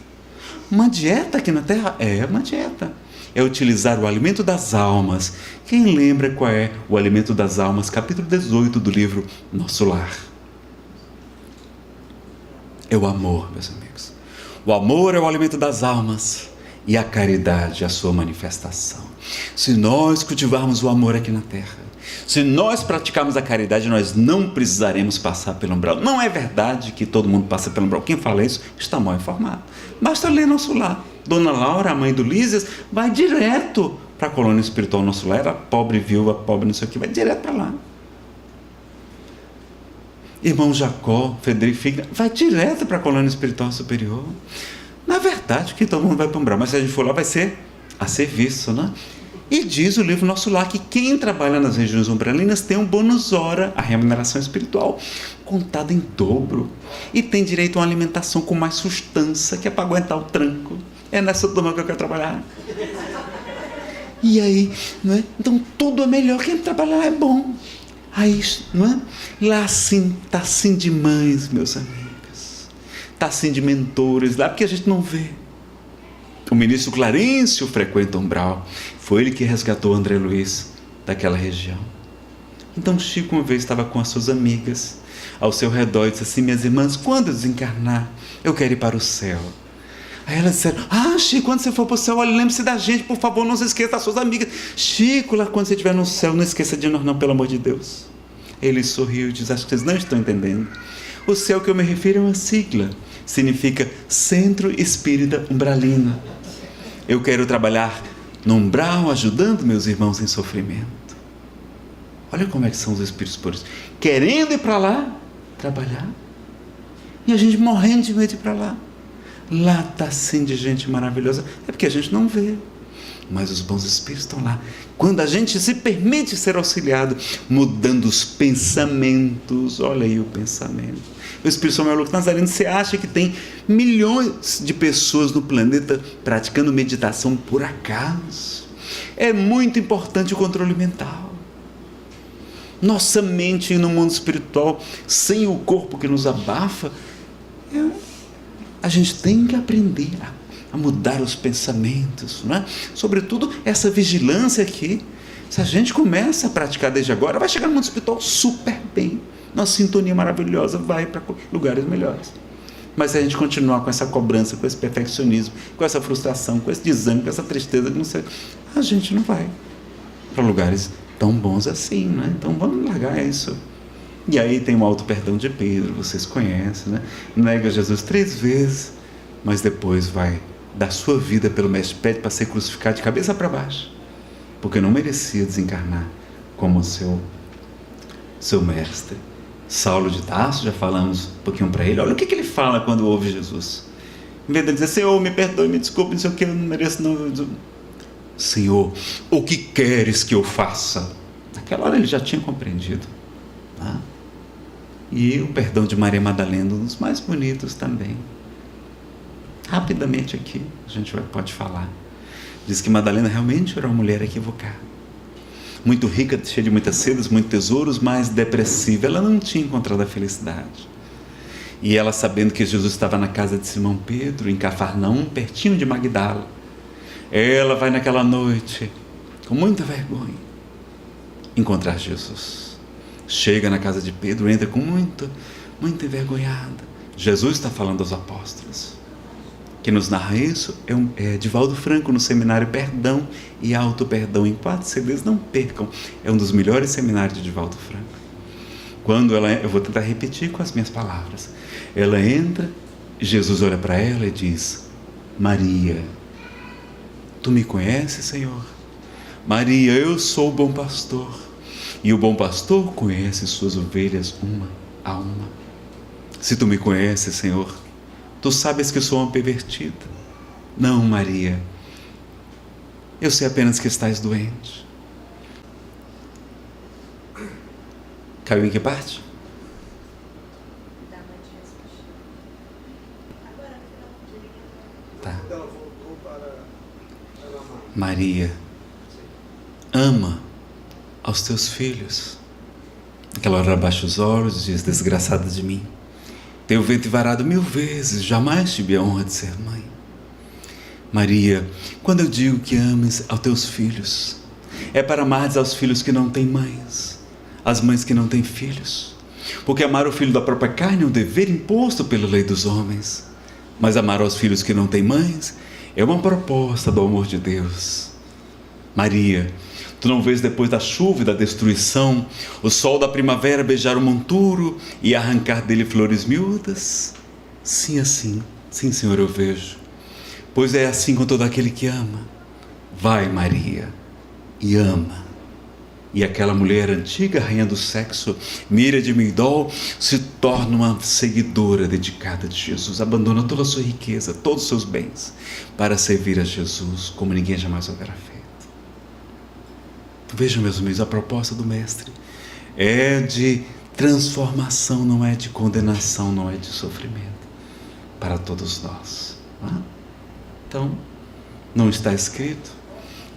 Uma dieta aqui na Terra é uma dieta. É utilizar o alimento das almas. Quem lembra qual é o alimento das almas? Capítulo 18 do livro Nosso Lar. É o amor, meus amigos. O amor é o alimento das almas e a caridade é a sua manifestação. Se nós cultivarmos o amor aqui na Terra, se nós praticarmos a caridade, nós não precisaremos passar pelo umbral. Não é verdade que todo mundo passa pelo umbral. Quem fala isso está mal informado. Basta ler Nosso Lar. Dona Laura, a mãe do Lísias, vai direto para a colônia espiritual Nosso Lar. Era pobre, viúva, pobre, não sei o que, vai direto para lá. Irmão Jacó, Frederico Figueiredo, vai direto para a colônia espiritual superior. Na verdade, que todo mundo vai para o umbral, mas se a gente for lá, vai ser a serviço, né? E diz o livro Nosso Lar que quem trabalha nas regiões umbralinas tem um bônus hora, a remuneração espiritual, contada em dobro. E tem direito a uma alimentação com mais sustância, que é para aguentar o tranco. É nessa turma que eu quero trabalhar. E aí, não é? Então tudo é melhor, quem trabalhar é bom. Aí, não é? Lá assim, está assim de mães, meus amigos. Está assim de mentores lá, porque a gente não vê. O ministro Clarencio frequenta o umbral. Foi ele que resgatou André Luiz daquela região. Então Chico uma vez estava com as suas amigas ao seu redor e disse assim: minhas irmãs, quando eu desencarnar, eu quero ir para o céu. Aí elas disseram: Chico, quando você for para o céu, olha, lembre-se da gente, por favor, não se esqueça das suas amigas. Chico, lá quando você estiver no céu, não esqueça de nós não, pelo amor de Deus. Ele sorriu e disse: acho que vocês não estão entendendo. O céu que eu me refiro é uma sigla, significa Centro Espírita Umbralino. Eu quero trabalhar no umbral, ajudando meus irmãos em sofrimento. Olha como é que são os espíritos puros, querendo ir para lá, trabalhar, e a gente morrendo de medo de ir para lá. Lá está assim de gente maravilhosa, é porque a gente não vê, mas os bons espíritos estão lá. Quando a gente se permite ser auxiliado, mudando os pensamentos, olha aí o pensamento. O Espírito São Maluco Nazareno, você acha que tem milhões de pessoas no planeta praticando meditação por acaso? É muito importante o controle mental. Nossa mente no mundo espiritual, sem o corpo que nos abafa, a gente tem que aprender a mudar os pensamentos, não é? Sobretudo essa vigilância aqui. Se a gente começa a praticar desde agora, vai chegar no mundo espiritual super bem. Nossa sintonia maravilhosa vai para lugares melhores. Mas se a gente continuar com essa cobrança, com esse perfeccionismo, com essa frustração, com esse desânimo, com essa tristeza, não sei, a gente não vai para lugares tão bons assim, né? Então vamos largar isso. E aí tem o alto perdão de Pedro, vocês conhecem, né? Nega Jesus 3 vezes, mas depois vai dar sua vida pelo mestre, pede para ser crucificado de cabeça para baixo, porque não merecia desencarnar como o seu mestre. Saulo de Tarso, já falamos um pouquinho para ele, olha o que ele fala quando ouve Jesus. Em vez de dizer: Senhor, me perdoe, me desculpe, não sei o que, eu não mereço não. Senhor, o que queres que eu faça? Naquela hora ele já tinha compreendido. Tá? E o perdão de Maria Madalena, um dos mais bonitos também. Rapidamente aqui, a gente pode falar. Diz que Madalena realmente era uma mulher equivocada. Muito rica, cheia de muitas sedas, muitos tesouros, mas depressiva. Ela não tinha encontrado a felicidade. E ela, sabendo que Jesus estava na casa de Simão Pedro, em Cafarnaum, pertinho de Magdala, ela vai naquela noite, com muita vergonha, encontrar Jesus. Chega na casa de Pedro, entra com muito envergonhada. Jesus está falando aos apóstolos. Quem nos narra isso é Divaldo Franco, no seminário Perdão e Auto-Perdão, em 4 CDs, não percam, é um dos melhores seminários de Divaldo Franco. Quando eu vou tentar repetir com as minhas palavras, ela entra, Jesus olha para ela e diz: Maria. Tu me conheces, Senhor? Maria, eu sou o bom pastor, e o bom pastor conhece suas ovelhas uma a uma. Se tu me conheces, Senhor, tu sabes que sou uma pervertida. Não, Maria, eu sei apenas que estás doente. Caiu em que parte? Tá. Maria, ama aos teus filhos. Naquela hora abaixa os olhos e diz: desgraçada de mim, tenho ventre varado 1000 vezes, jamais tive a honra de ser mãe. Maria, quando eu digo que ames aos teus filhos, é para amares aos filhos que não têm mães, as mães que não têm filhos, porque amar o filho da própria carne é um dever imposto pela lei dos homens, mas amar aos filhos que não têm mães é uma proposta do amor de Deus. Maria, tu não vês depois da chuva e da destruição o sol da primavera beijar o monturo e arrancar dele flores miúdas? Sim, assim, sim, Senhor, eu vejo, pois é assim com todo aquele que ama. Vai, Maria, e ama. E aquela mulher antiga, rainha do sexo, Mira de Midol, se torna uma seguidora dedicada de Jesus, abandona toda a sua riqueza, todos os seus bens, para servir a Jesus como ninguém jamais houvera feito. Vejam, meus amigos, a proposta do Mestre é de transformação, não é de condenação, não é de sofrimento, para todos nós. Então, não está escrito: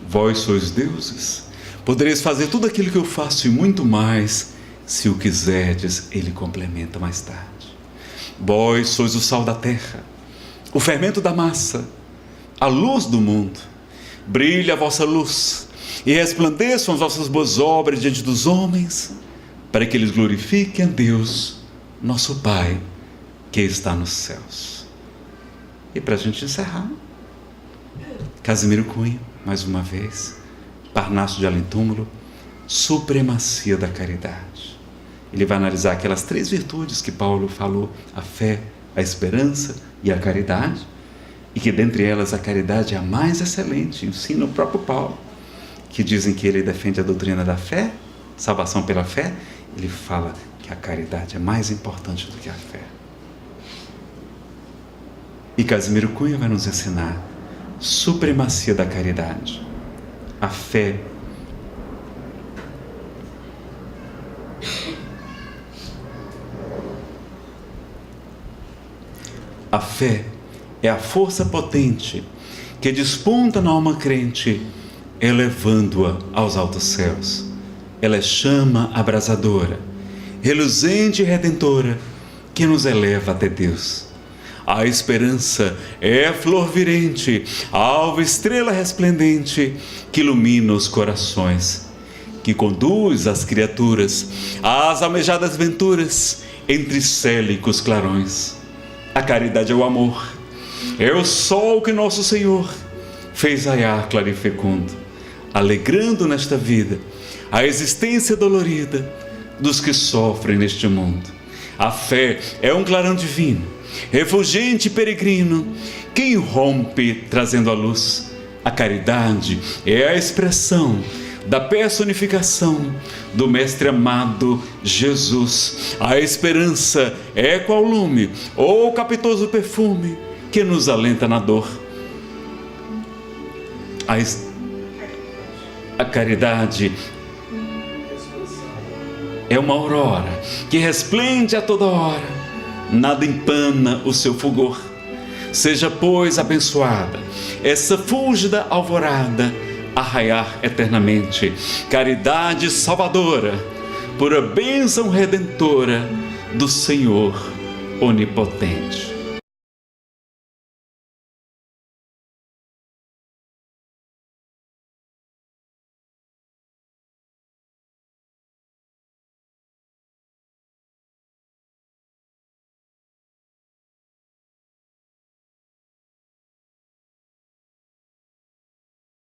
vós sois deuses, podereis fazer tudo aquilo que eu faço e muito mais, se o quiserdes. Ele complementa mais tarde: vós sois o sal da terra, o fermento da massa, a luz do mundo. Brilhe a vossa luz e resplandeçam as vossas boas obras diante dos homens, para que eles glorifiquem a Deus, nosso Pai, que está nos céus. E para a gente encerrar, Casimiro Cunha, mais uma vez, Parnaso de Além Túmulo, supremacia da caridade. Ele vai analisar aquelas 3 virtudes que Paulo falou: a fé, a esperança e a caridade, e que dentre elas a caridade é a mais excelente. Ensina o próprio Paulo, que dizem que ele defende a doutrina da fé, salvação pela fé. Ele fala que a caridade é mais importante do que a fé. E Casimiro Cunha vai nos ensinar supremacia da caridade. A fé é a força potente que desponta na alma crente, elevando-a aos altos céus. Ela é chama abrasadora, reluzente e redentora, que nos eleva até Deus. A esperança é a flor virente, a alva estrela resplendente, que ilumina os corações, que conduz as criaturas às almejadas venturas entre célicos clarões. A caridade é o amor, é o sol que nosso Senhor fez raiar claro e fecundo, alegrando nesta vida a existência dolorida dos que sofrem neste mundo. A fé é um clarão divino, refulgente e peregrino, que irrompe trazendo a luz. A caridade é a expressão da personificação do Mestre amado Jesus. A esperança é qual lume ou capitoso perfume que nos alenta na dor. A caridade é uma aurora que resplende a toda hora, nada empana o seu fulgor. Seja, pois, abençoada essa fúlgida alvorada a raiar eternamente, caridade salvadora, pura bênção redentora do Senhor onipotente.